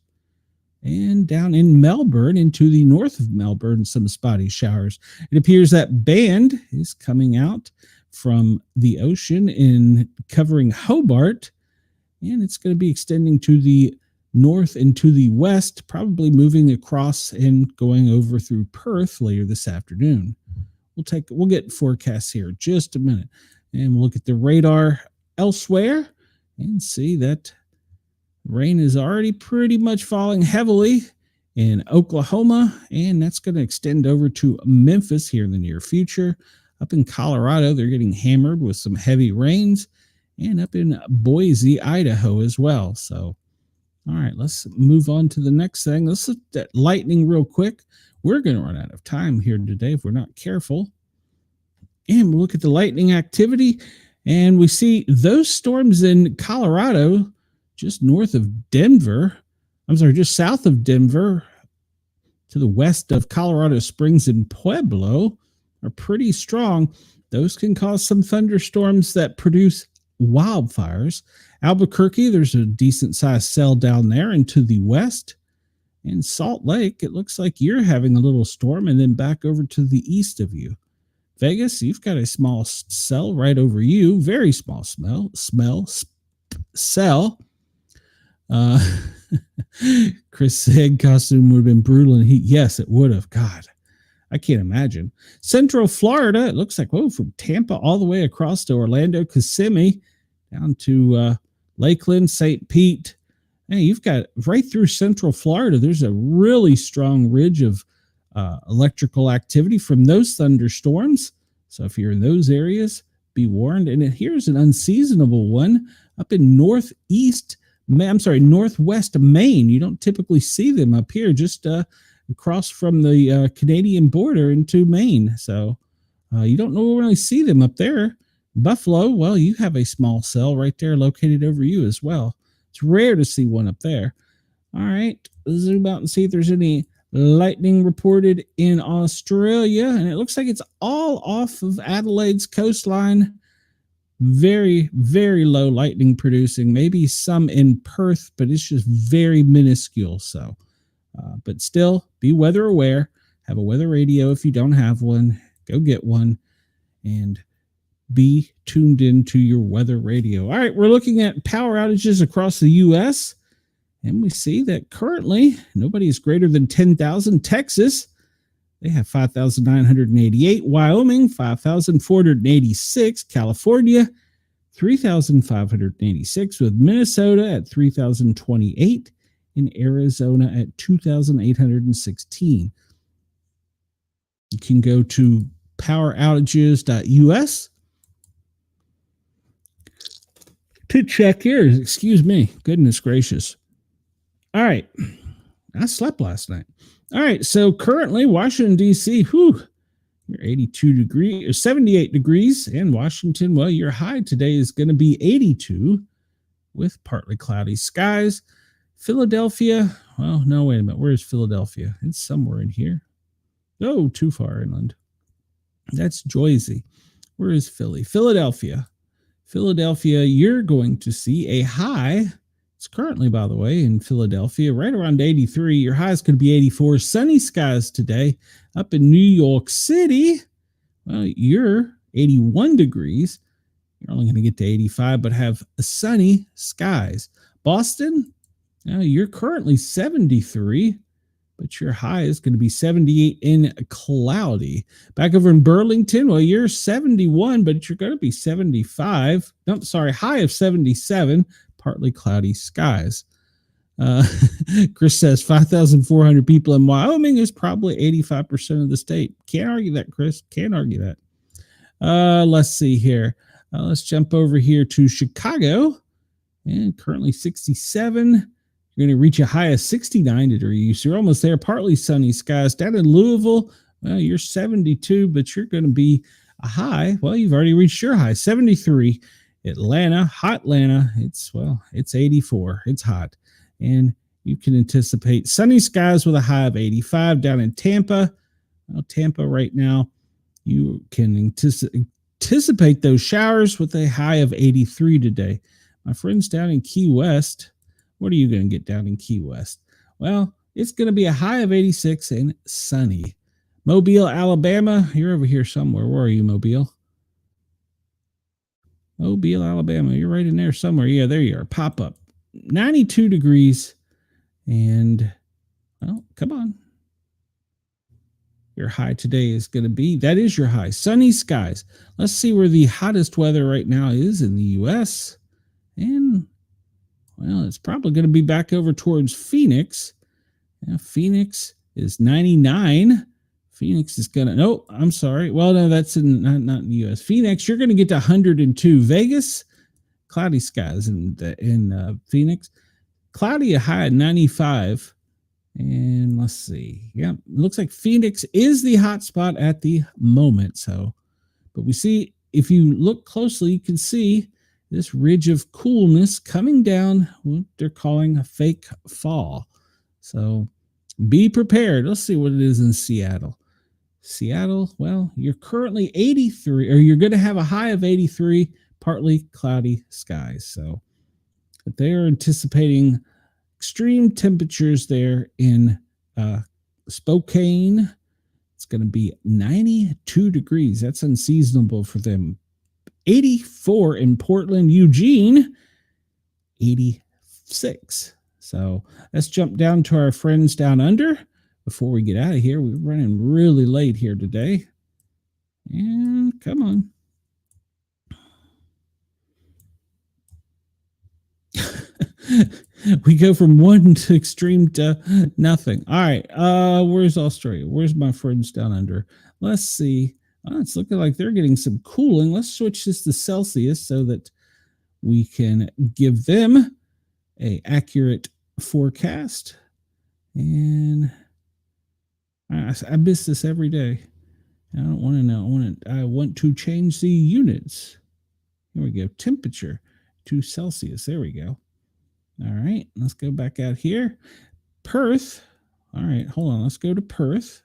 And down in Melbourne, into the north of Melbourne, some spotty showers. It appears that band is coming out from the ocean and covering Hobart. And it's going to be extending to the north and to the west, probably moving across and going over through Perth later this afternoon. We'll get forecasts here in just a minute. And we'll look at the radar elsewhere and see that rain is already pretty much falling heavily in Oklahoma, and that's going to extend over to Memphis here in the near future. Up in Colorado, they're getting hammered with some heavy rains, and up in Boise, Idaho as well. So, all right, let's move on to the next thing. Let's look at lightning real quick. We're going to run out of time here today if we're not careful. And we'll look at the lightning activity. And we see those storms in Colorado, just north of Denver. Just south of Denver, to the west of Colorado Springs and Pueblo, are pretty strong. Those can cause some thunderstorms that produce wildfires. Albuquerque, there's a decent sized cell down there, and to the west. In Salt Lake, it looks like you're having a little storm, and then back over to the east of you. Vegas, you've got a small cell right over you. Very small cell. Chris said costume would have been brutal in heat. Yes, it would have. God, I can't imagine. Central Florida, it looks like, from Tampa all the way across to Orlando, Kissimmee, down to Lakeland, St. Pete. Hey, you've got right through Central Florida, there's a really strong ridge of electrical activity from those thunderstorms. So if you're in those areas, be be warned. And here's an unseasonable one up in northwest Maine. You don't typically see them up here, just across from the Canadian border into Maine. So you don't normally see them up there. Buffalo, well, you have a small cell right there located over you as well. It's rare to see one up there. All right, let's zoom out and see if there's any lightning reported in Australia. And it looks like it's all off of Adelaide's coastline. Very, very low lightning producing. Maybe some in Perth, but it's just very minuscule. So, but still, be weather aware. Have a weather radio if you don't have one. Go get one. And be tuned into your weather radio. All right, we're looking at power outages across the U.S., and we see that currently nobody is greater than 10,000. Texas, they have 5,988. Wyoming, 5,486. California, 3,586, with Minnesota at 3,028 and Arizona at 2,816. You can go to poweroutages.us to check here. Excuse me. Goodness gracious. All right. I slept last night. All right. So currently Washington, D.C., you're 82 degrees or 78 degrees. And Washington, well, your high today is going to be 82 with partly cloudy skies. Philadelphia, well, no, wait a minute. Where's Philadelphia? It's somewhere in here. Oh, too far inland. That's Jersey. Where is Philly? Philadelphia, you're going to see a high. It's currently, by the way, in Philadelphia, right around 83. Your high is going to be 84. Sunny skies today. Up in New York City, well, you're 81 degrees. You're only going to get to 85, but have sunny skies. Boston, you're currently 73. But your high is going to be 78 and cloudy. Back over in Burlington, well, you're 71, but you're going to be 75. No, sorry, high of 77, partly cloudy skies. Chris says 5,400 people in Wyoming is probably 85% of the state. Can't argue that, Chris. Can't argue that. Let's see here. Let's jump over here to Chicago. And currently 67. You're going to reach a high of 69 degrees. You're almost there. Partly sunny skies. Down in Louisville, well, you're 72, but you're going to be a high. Well, you've already reached your high, 73. Atlanta, hot Atlanta, it's 84. It's hot. And you can anticipate sunny skies with a high of 85. Down in Tampa, Tampa right now, you can anticipate those showers with a high of 83 today. My friends down in Key West, what are you going to get down in Key West? Well, it's going to be a high of 86 and sunny. Mobile, Alabama, you're over here somewhere. Where are you, Mobile? Mobile, Alabama, you're right in there somewhere. Yeah, there you are. Pop up. 92 degrees. And, well, come on. Your high today is going to be, that is your high. Sunny skies. Let's see where the hottest weather right now is in the U.S. And, well, it's probably going to be back over towards Phoenix. Phoenix is 99. Phoenix is going to, no, I'm sorry. Well, no, that's not in the U.S. Phoenix, you're going to get to 102. Vegas, cloudy skies in Phoenix. Cloudy, a high at 95. And let's see. Yeah, looks like Phoenix is the hot spot at the moment. So, but we see, if you look closely, you can see this ridge of coolness coming down, what they're calling a fake fall. So be prepared. Let's see what it is in Seattle. Seattle, well, you're currently 83, or you're going to have a high of 83, partly cloudy skies. So but they are anticipating extreme temperatures there in Spokane. It's going to be 92 degrees. That's unseasonable for them. 84 in Portland, Eugene, 86. So let's jump down to our friends down under before we get out of here. We're running really late here today. And come on. We go from one to extreme to nothing. All right. Where's Australia? Where's my friends down under? Let's see. It's looking like they're getting some cooling. Let's switch this to Celsius so that we can give them a accurate forecast. And I miss this every day. I don't want to know. I want to change the units. Here we go. Temperature to Celsius. There we go. All right. Let's go back out here. Perth. All right. Hold on. Let's go to Perth.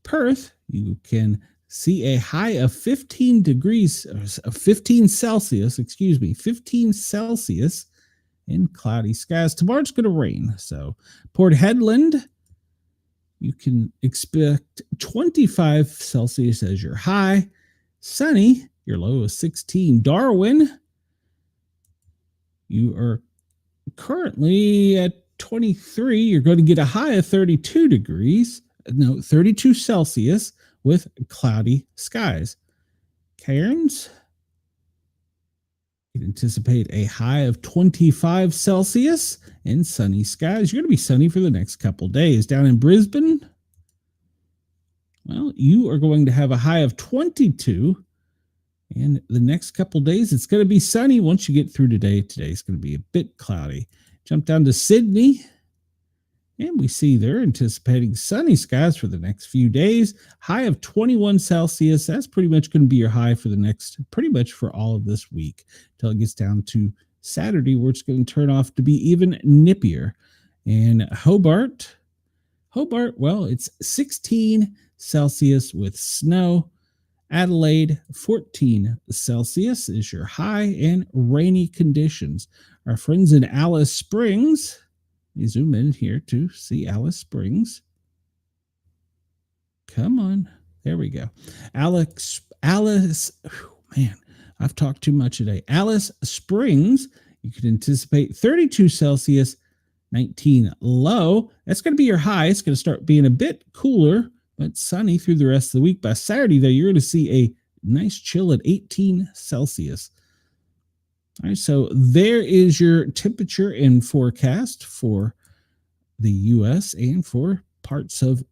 Perth, you can see a high of 15 degrees, 15 Celsius, 15 Celsius in cloudy skies. Tomorrow's going to rain. So Port Hedland, you can expect 25 Celsius as your high. Sunny, your low is 16. Darwin, you are currently at 23. You're going to get a high of 32 degrees. No, 32 Celsius with cloudy skies. Cairns, you can anticipate a high of 25 Celsius and sunny skies. You're going to be sunny for the next couple days. Down in Brisbane, well, you are going to have a high of 22. And the next couple days, it's going to be sunny. Once you get through today, today's going to be a bit cloudy. Jump down to Sydney. And we see they're anticipating sunny skies for the next few days. High of 21 Celsius. That's pretty much going to be your high for the next, pretty much for all of this week, until it gets down to Saturday, where it's going to turn off to be even nippier. And Hobart, well, it's 16 Celsius with snow. Adelaide, 14 Celsius is your high, and rainy conditions. Our friends in Alice Springs, we zoom in here to see Alice Springs. Come on. There we go. Alice, man, I've talked too much today. Alice Springs, you can anticipate 32 Celsius, 19 low. That's going to be your high. It's going to start being a bit cooler, but sunny through the rest of the week. By Saturday, though, you're going to see a nice chill at 18 Celsius. All right, so there is your temperature and forecast for the U.S. and for parts of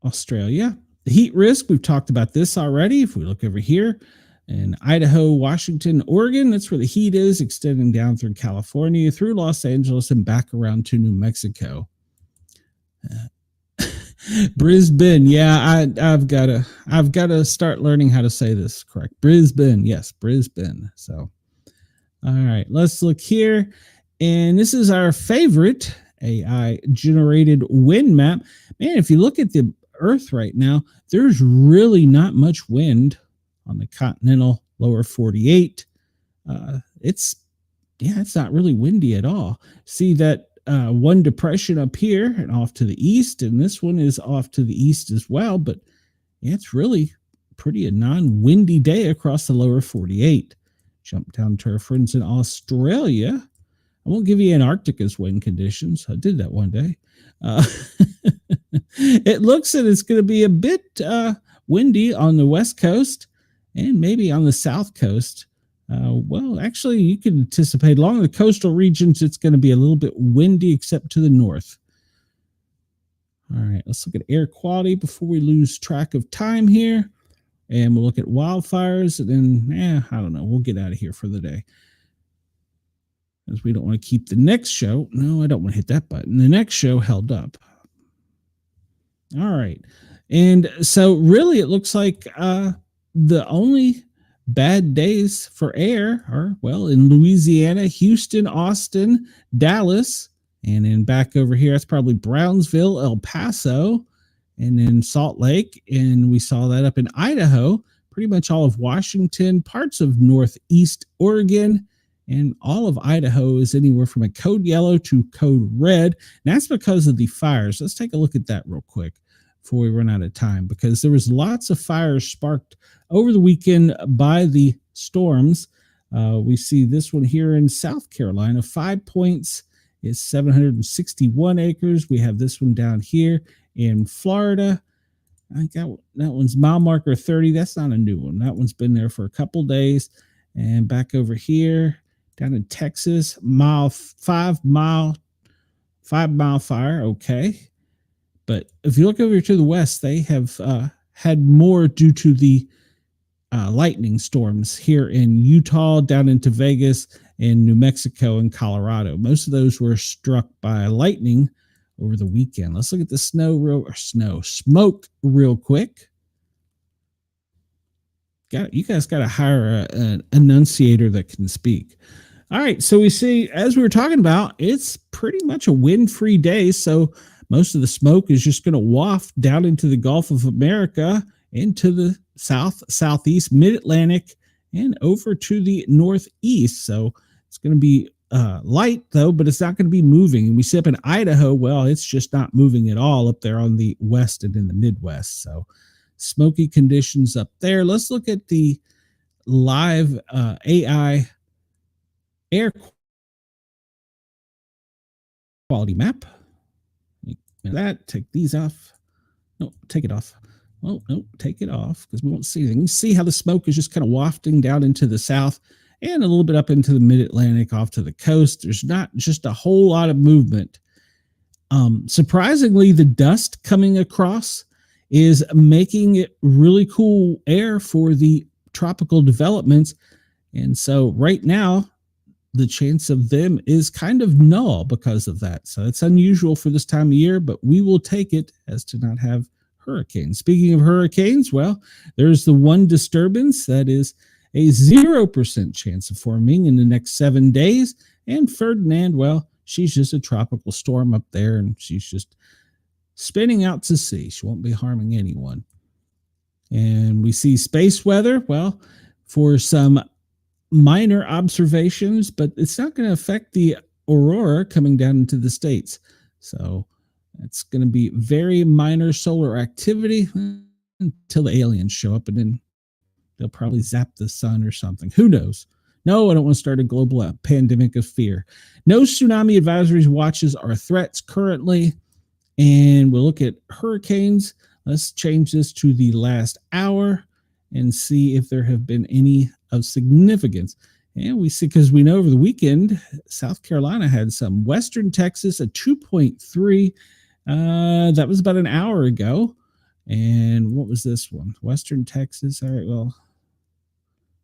Australia. The heat risk, we've talked about this already. If we look over here in Idaho, Washington, Oregon, that's where the heat is, extending down through California, through Los Angeles, and back around to New Mexico. Brisbane, yeah, I've got to start learning how to say this correct. Brisbane, yes, Brisbane. So, all right, let's look here, and this is our favorite AI generated wind map. Man, if you look at the Earth right now, there's really not much wind on the continental lower 48. It's not really windy at all. See that one depression up here and off to the east, and this one is off to the east as well, but yeah, it's really pretty a non-windy day across the lower 48. Jump down to our friends in Australia. I won't give you Antarctica's wind conditions. I did that one day. It looks that it's going to be a bit windy on the west coast and maybe on the south coast. Well, actually, you can anticipate along the coastal regions, it's going to be a little bit windy, except to the north. All right, let's look at air quality before we lose track of time here. And we'll look at wildfires, and then, I don't know. We'll get out of here for the day, as we don't want to keep the next show. No, I don't want to hit that button. The next show held up. All right. And so really it looks like the only bad days for air are, well, in Louisiana, Houston, Austin, Dallas, and then back over here, that's probably Brownsville, El Paso, and then Salt Lake. And we saw that up in Idaho, pretty much all of Washington, parts of Northeast Oregon, and all of Idaho is anywhere from a code yellow to code red. And that's because of the fires. Let's take a look at that real quick before we run out of time, because there was lots of fires sparked over the weekend by the storms. We see this one here in South Carolina, 5 points is 761 acres. We have this one down here in Florida. I think that one's mile marker 30. That's not a new one. That one's been there for a couple days. And back over here down in Texas, 5 mile fire. Okay. But if you look over to the west, they have had more due to the lightning storms here in Utah, down into Vegas, and New Mexico and Colorado. Most of those were struck by lightning over the weekend. Let's look at the smoke real quick. You guys got to hire an enunciator that can speak. All right, so we see, as we were talking about, it's pretty much a wind-free day, so most of the smoke is just going to waft down into the Gulf of America, into the southeast, mid-Atlantic, and over to the northeast. So it's going to be light, though, but it's not going to be moving. And we see up in Idaho, well, it's just not moving at all up there on the west and in the Midwest. So smoky conditions up there. Let's look at the live AI air quality map. That, take these off. No, take it off. Well, no, take it off because we won't see anything. You see how the smoke is just kind of wafting down into the south and a little bit up into the mid-Atlantic off to the coast. There's not just a whole lot of movement. Surprisingly, the dust coming across is making it really cool air for the tropical developments. And so right now, the chance of them is kind of null because of that. So it's unusual for this time of year, but we will take it as to not have hurricanes. Speaking of hurricanes, well, there's the one disturbance that is a 0% chance of forming in the next 7 days. And Ferdinand, well, she's just a tropical storm up there, and she's just spinning out to sea. She won't be harming anyone. And we see space weather, well, for some minor observations, but it's not going to affect the aurora coming down into the States. So it's going to be very minor solar activity until the aliens show up, and then they'll probably zap the sun or something. Who knows? No, I don't want to start a global pandemic of fear. No tsunami advisories, watches, or threats currently. And we'll look at hurricanes. Let's change this to the last hour and see if there have been any of significance. And we see, because we know over the weekend, South Carolina had some. Western Texas, a 2.3. That was about an hour ago. And what was this one? Western Texas. All right, well,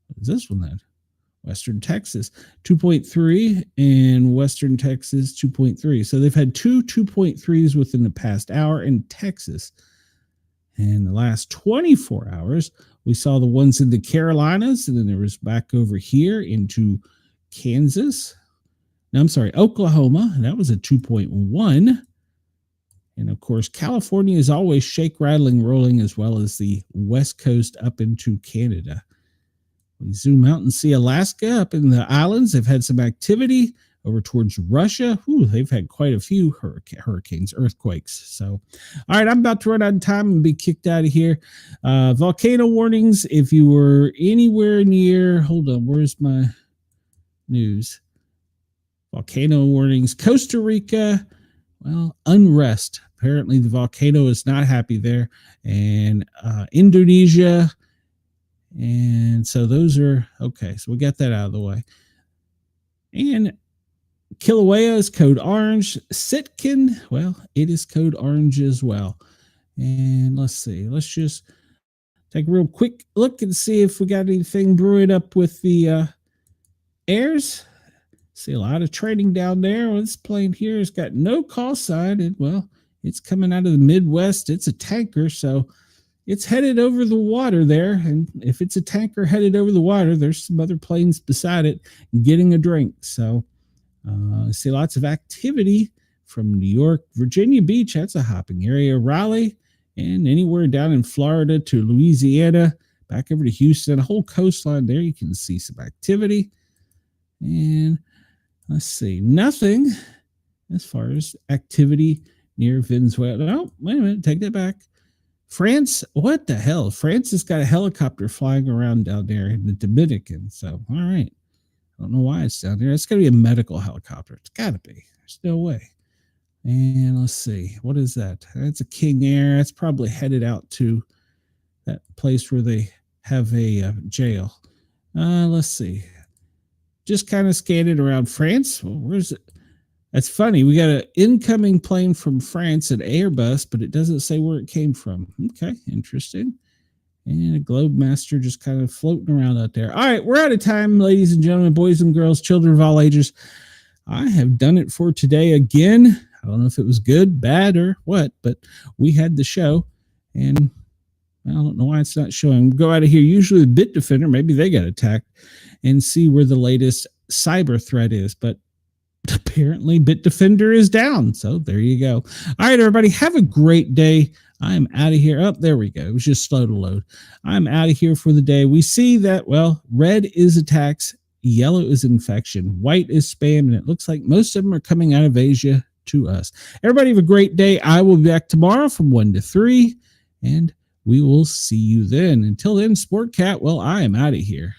what is this one then? Western Texas, 2.3, and Western Texas, 2.3. So they've had two 2.3s within the past hour in Texas. In the last 24 hours, we saw the ones in the Carolinas, and then there was back over here into Kansas. No, I'm sorry, Oklahoma. And that was a 2.1. And of course, California is always shake, rattling, rolling, as well as the West Coast up into Canada. We zoom out and see Alaska up in the islands. They've had some activity over towards Russia. Ooh, they've had quite a few hurricanes, earthquakes. So, all right, I'm about to run out of time and be kicked out of here. Volcano warnings. If you were anywhere near, hold on, where's my news? Volcano warnings. Costa Rica, well, unrest. Apparently the volcano is not happy there. And Indonesia. And so those are, okay, so we got that out of the way. And Kilauea is code orange. Sitkin, well, it is code orange as well. And let's see, let's just take a real quick look and see if we got anything brewing up with the airs. See a lot of trading down there. This plane here has got no call sign, and well, it's coming out of the Midwest. It's a tanker, so it's headed over the water there. And if it's a tanker headed over the water, there's some other planes beside it getting a drink. So I see lots of activity from New York, Virginia Beach. That's a hopping area. Raleigh, and anywhere down in Florida to Louisiana, back over to Houston, a whole coastline there. You can see some activity. And let's see, nothing as far as activity near Venezuela. Oh, wait a minute, take that back. France, what the hell? France has got a helicopter flying around down there in the Dominican. So, all right. I don't know why it's down there. It's got to be a medical helicopter. It's got to be. There's no way. And let's see. What is that? That's a King Air. It's probably headed out to that place where they have a jail. Let's see. Just kind of scanning around France. Well, where's it? That's funny. We got an incoming plane from France, an Airbus, but it doesn't say where it came from. Okay, interesting. And a Globe Master just kind of floating around out there. All right, we're out of time, ladies and gentlemen, boys and girls, children of all ages. I have done it for today again. I don't know if it was good, bad, or what, but we had the show, and I don't know why it's not showing. Go out of here. Usually the Bitdefender, maybe they got attacked, and see where the latest cyber threat is, but apparently Bitdefender is down. So there you go. All right, everybody, have a great day. I'm out of here. Oh, there we go. It was just slow to load. I'm out of here for the day. We see that, well, red is attacks, yellow is infection, white is spam, and it looks like most of them are coming out of Asia to us. Everybody have a great day. I will be back tomorrow from 1 to 3, and we will see you then. Until then, Sportcat, well, I am out of here.